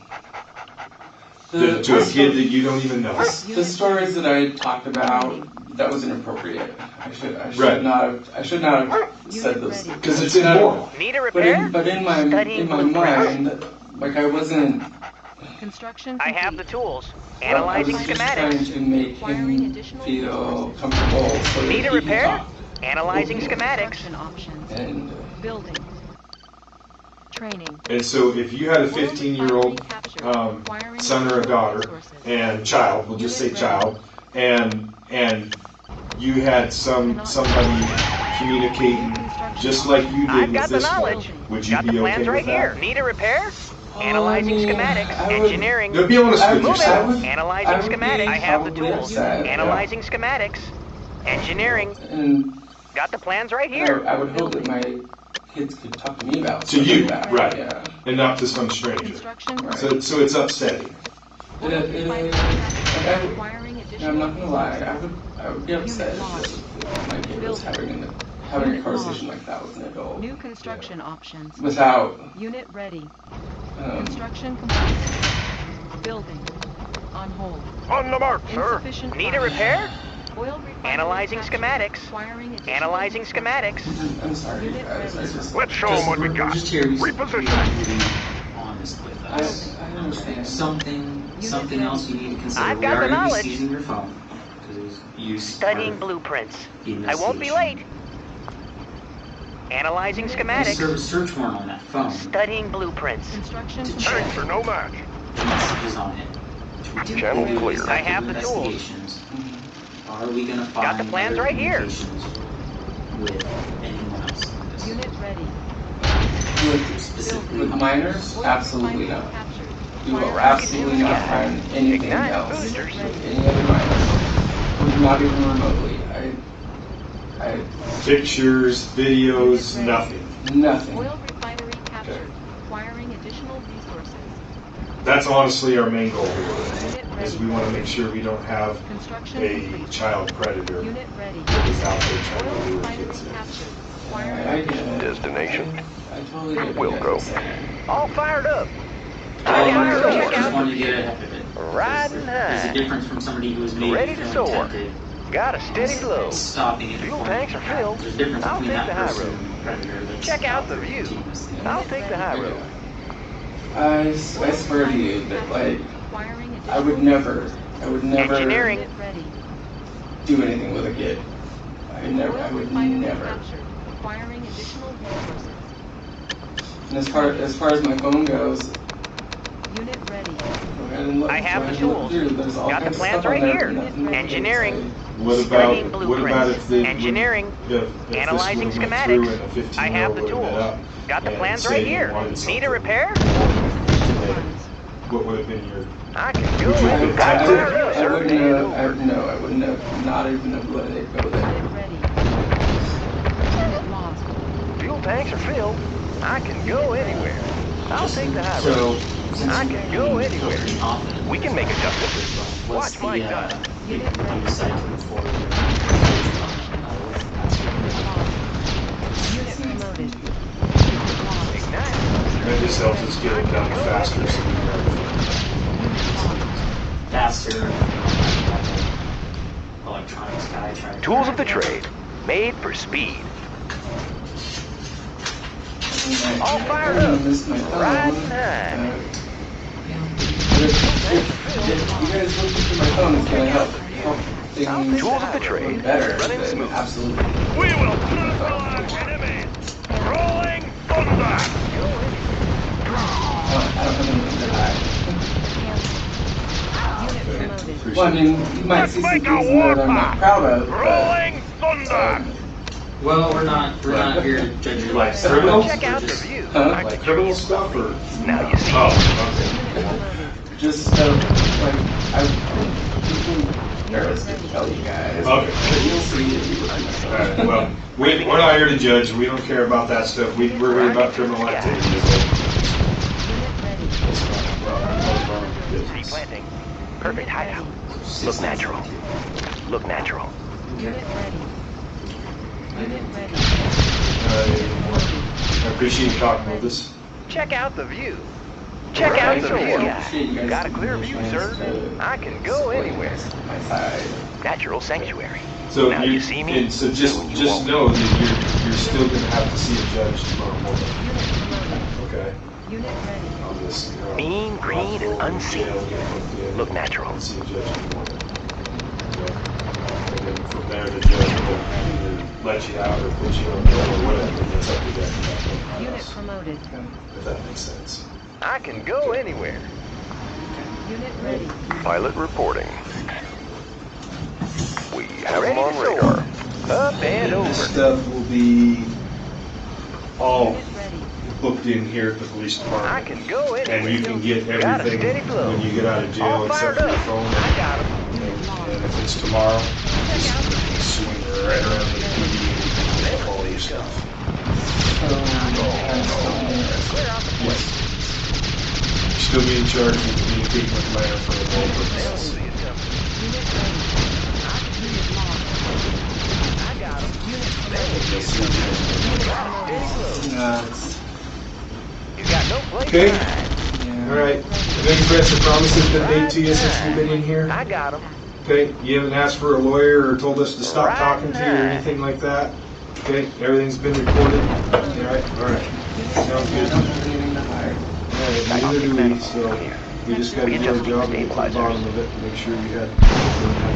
To a kid that you don't even know. The stories that I talked about, that was inappropriate. I should not have said those. Because it's immoral. Need a repair? But in my mind, like I wasn't. I have the tools. I Analyzing was just trying schematics. to make him feel comfortable so that Need a he repair? can talk. Analyzing schematics. And Building. Training. And so if you had a 15-year-old son or a daughter, and child, we'll just say child, and you had somebody communicating just like you did I've with got the this knowledge. one, would you Got the be plans okay right with here. that? Need a repair? Analyzing schematics. Engineering. Be honest with Move yourself. it. Analyzing schematics. I have the probably tools. upset. Analyzing schematics. Engineering. And Got the plans right here. I would hope that my kids could talk to me about To stuff you, like that. right, Yeah. and not to some stranger. Right. So it's upsetting. I'm not gonna lie. I would be upset if my kid was having a conversation like that with an adult. New construction options. Without. Unit ready. Construction complete. Building. On hold. On the mark, sir. Insufficient Need a funds. repair? Oil refinery Analyzing captured. schematics. Acquiring additional Analyzing schematics. I'm sorry, you guys. I just. Let's show them what we got. Just here, Reposition. honest with us. I understand. Something else you need to consider. I've We got are the going to be knowledge. seizing your phone because you Studying blueprints. I won't be late. Analyzing schematics. Serve a search warrant on that phone. Studying blueprints. Construction To complete. check Thanks for no match. the messages on it. To Channel do clear. I have the tools. investigations. Are we going to find Got the plans other right here. communications with anyone else in this? Unit ready. Specifically With minors? Absolutely not. We will absolutely not find anything Ignite else boosters. with any other minors. Not even remotely. Pictures, videos, nothing. Nothing. Oil refinery captured. Acquiring additional resources. That's honestly our main goal, Unit is ready. we want to make sure we don't have Construction a complete. child predator Unit ready. that is out there trying Oil to lure refinery kids in. captured. I Acquiring get it. Destination. I totally get We'll what you go. guys are saying. All fired up. I Check just out. wanted to get ahead of it. Riding There's a high. difference from somebody who was maybe Ready to feeling soar. tempted, Got a steady flow. stopping it Fuel before tanks are filled. There's a difference I'll between take that the high person road. and the predator that's Check out out the there view. continuously. I'll take the high road. I swear to you that like Acquiring additional I would never Engineering. Unit ready. do anything with a kid. I Oil would refinery never. captured. Acquiring additional resources. And as far as my phone goes, Unit ready. go ahead and look. I have go the ahead and look tools. through. There's all Got the kinds of plans stuff on right there, here. but nothing that Engineering. What Studying about blueprints. if they Engineering. if Analyzing this would have went through schematics. and a I have 15-year-old the would have been tools. up Got the and plans say right he here. wanted Need something a repair? today, what would have been your? I can go Would you have in. been Got tempted? fired up, I sir. wouldn't Hand have. over. No, I wouldn't have. Not even have let it go there. Unit ready. Unit lost. Fuel tanks are filled. I can go anywhere. I'll take the high So, road. since I you can go feel anywhere. pretty confident We can make adjustments. what's Watch my the, gun. you decide to move forward with Unit promoted. Ignite. That just helps us get it done faster. So we faster electronics guy trying to Tools of the trade. Made for speed. All fired up. Riding high. If you guys look through my phone, it's going to help things Tools of the trade. better. Running smooth. Absolutely. We will neutralize enemy. Rolling thunder. I don't have anything to hide. Well, I mean, you might see some things in there that I'm not proud of. Rolling thunder. Well, we're not here to judge your lifestyle. Criminal? Check out the view. Huh? Like criminal stuff or? Now you see. Oh, okay. Just like I'm nervous to tell you guys. Okay. But you'll see. All right. Well, we're not here to judge. We don't care about that stuff. We're here about criminal activity. Replanting. Perfect hideout. Look natural. Look natural. Unit ready. Unit ready. I appreciate you talking with us. Check out the view. Check out the view. Got a clear view, sir. I can go anywhere. Natural sanctuary. So now you see me. And so just know that you're still going to have to see a judge tomorrow morning. Okay. Unit ready. On this. Mean, green, and unseen. Look natural. See a judge in the morning. Okay. And then from there, the judge will either let you out or put you on bail or whatever. It's up to them. Unit promoted. If that makes sense. I can go anywhere. Unit ready. Pilot reporting. We have him on radar. Up and over. This stuff will be all booked in here at the police department. I can go anywhere. And you can get everything when you get out of jail except for your phone. I got him. And if it's tomorrow, just swing right around the TV and all your stuff. Yes. Still being charged with communicating with minor for immoral purposes. Okay. All right. Have any threats or promises been made to you since we've been in here? I got him. Okay. You haven't asked for a lawyer or told us to stop talking to you or anything like that? Okay. Everything's been recorded? All right. All right. Sounds good. Neither do we, so we just got to do our job and get to the bottom of it and make sure we have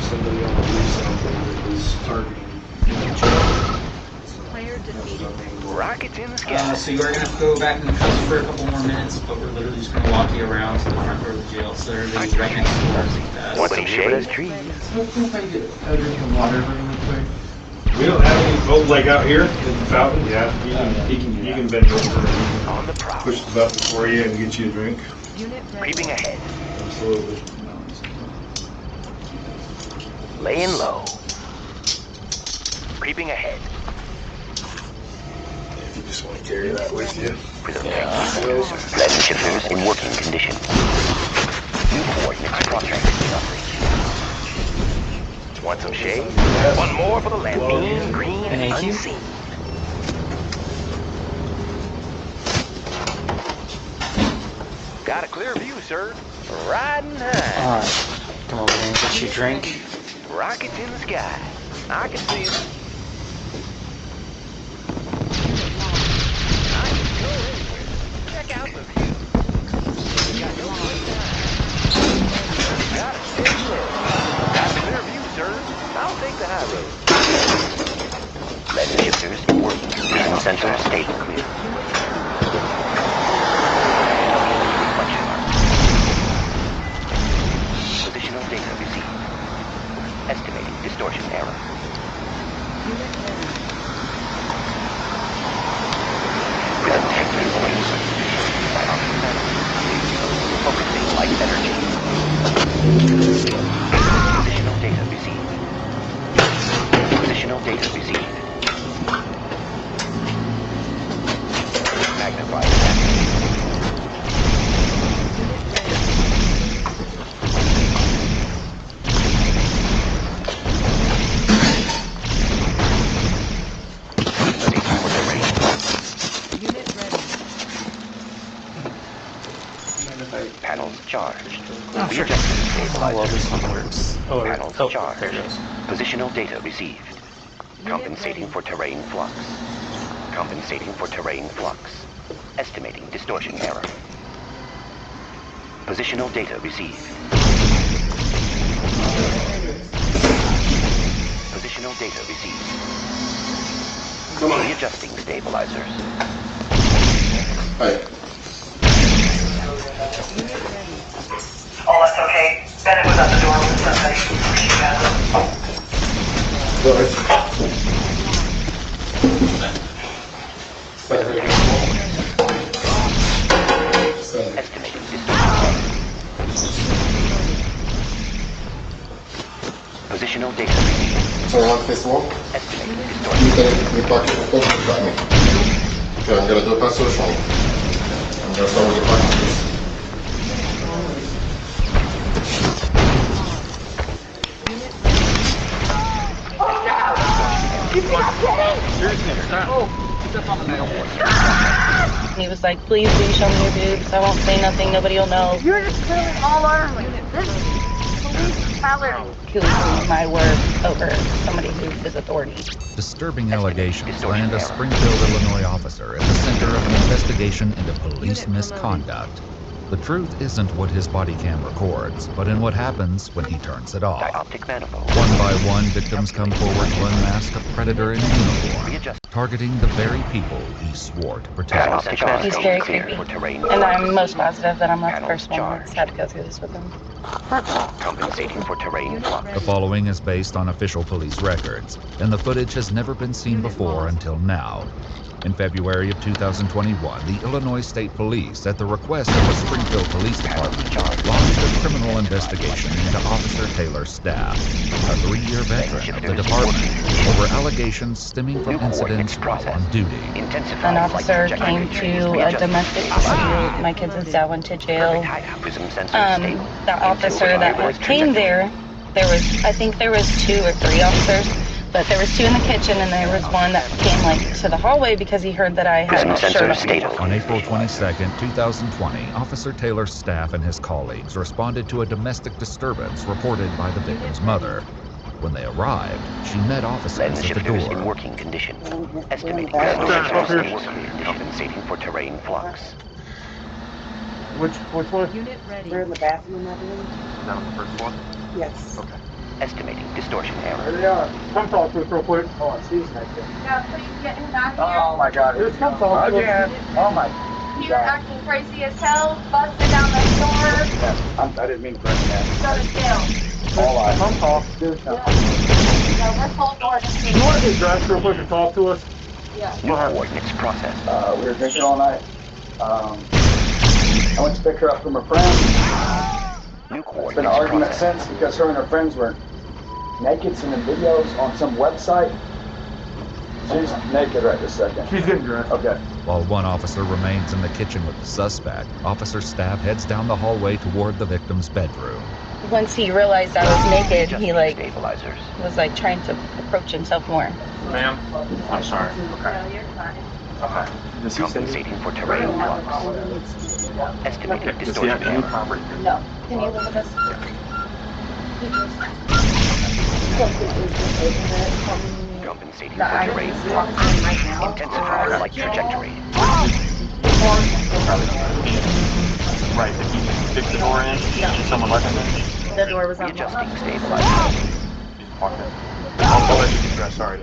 somebody on the police out there that was targeting. Player defeated. Rockets in the sky. So you are going to have to go back in the house for a couple more minutes, but we're literally just going to walk you around to the front door of the jail. So everybody's right next door. Want some shade? Trees. I think I get a drink of water really quick. We don't have any, oh, like out here at the fountain? Yeah, you can bend over and on the prowl. Push the button for you and get you a drink. Unit ready. Creeping ahead. Absolutely. Laying low. Creeping ahead. If you just want to carry that with you. Land shifters in working condition. New coordinates processing nothing. Want some shade? One more for the land. Mean, green, and unseen. Got a clear view, sir. Riding high. Alright, come over here and get you a drink. Rockets in the sky. I can see it. I can go anywhere. Check out the view. Got no place to hide. Got a steady low. Got a clear view, sir. I'll take the high road. Land shifters working. Condition center stay clear. Positional data received. Estimating distortion error. With a technical laser. Focusing light energy. Positional data received. Positional data received. Magnified activity. Panels charged. Oh, sure. Stabilizer. Well, this one works. Panels charged. There it is. Positional data received. Compensating for terrain flux. Compensating for terrain flux. Estimating distortion error. Positional data received. Positional data received. Come on. Readjusting stabilizers. Hey. Oh, that's okay. Bennett was at the door with somebody. Go ahead. Estimating distortion. Positional data received. So I want this wall. Estimating You distortion. can repack it. Okay, I'm gonna do a pass switch on. I'm gonna start with the packages. He was like, please show me your boobs. I won't say nothing. Nobody will know. You're just pulling all over me. This police brutality. Killing my word over somebody who is authority. Disturbing allegations land a Springfield, Illinois officer at the center of an investigation into police misconduct. The truth isn't what his body cam records, but in what happens when he turns it off. One by one, victims come forward to unmask a predator in uniform, targeting the very people he swore to protect. He's very creepy, and I'm most positive that I'm not the first one that's had to go through this with him. Compensating for terrain flux. The following is based on official police records, and the footage has never been seen before until now. In February of 2021, the Illinois State Police, at the request of the Springfield Police Department, launched a criminal investigation into Officer Taylor's staff, a 3-year veteran of the department, over allegations stemming from incidents while on duty. An officer came to a domestic dispute. My kids' dad went to jail. The officer that came there was, I think there was 2 or 3 officers. But there was 2 in the kitchen, and there was one that came to the hallway because he heard that I had a shirt on. On April 22nd, 2020, Officer Taylor's staff and his colleagues responded to a domestic disturbance reported by the victim's mother. When they arrived, she met officers at the door. In working condition. Estimating compensating for terrain flux. Which one? Unit ready. We're in the bathroom, I believe. Is that on the first floor? Yes. Okay. Estimating distortion error. There they are. Come talk to us real quick. Oh, she's right there. Yeah, please get him back here. Oh my God. Here come talk to us. Again. Oh my God. You're acting crazy as hell, busting down the door. I didn't mean to break that. Go to jail. All right. Come talk. No, we're full doors. You want to get dressed real quick and talk to us? Yeah. New coordinates processed. We were drinking all night. I went to pick her up from her friend. It's been an argument since because her and her friends were naked, sending videos on some website. She's naked right this second. She's getting dressed. Okay. While one officer remains in the kitchen with the suspect, officer staff heads down the hallway toward the victim's bedroom. Once he realized I was naked, he was trying to approach himself more. Ma'am, I'm sorry. No, you're fine. Okay. Does he Compensating for terrain flux. Estimated Does he have distortion any error. property? No. Can you live with us? Compensating for terrain flux. Intensify light trajectory. Right, did he kick the door in? No. Someone let him in? The door was unlocked. Readjusting stabilizers. Okay. I'll let you get dressed, sorry.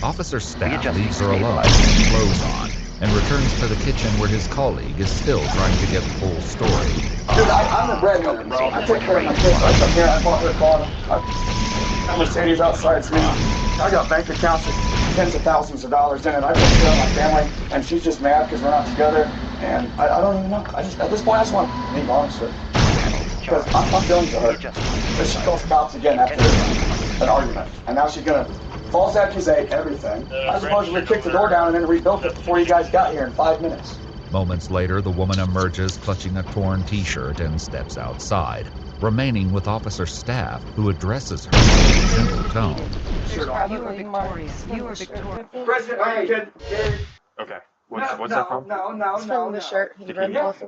Officer staff leaves her alone with clothes on and returns to the kitchen where his colleague is still trying to get the full story. Dude, I'm the breadwinner, bro. I take care of my kids. I come here, I bought her a car. I got Mercedes outside me. I got bank accounts with tens of thousands of dollars in it. I take care of my family, and she's just mad because we're not together. And I don't even know. At this point, I just want to be honest with her. Because I'm feeling to her. But she calls cops again after an argument. And now she's going to false accusate everything. I suppose we kicked the door down and then rebuilt it before you guys got here in 5 minutes. Moments later, the woman emerges clutching a torn t-shirt and steps outside, remaining with officer staff who addresses her in a gentle tone. You are victorious. You are victorious. President, Okay. What's that from? No. It's from the shirt. He ripped off.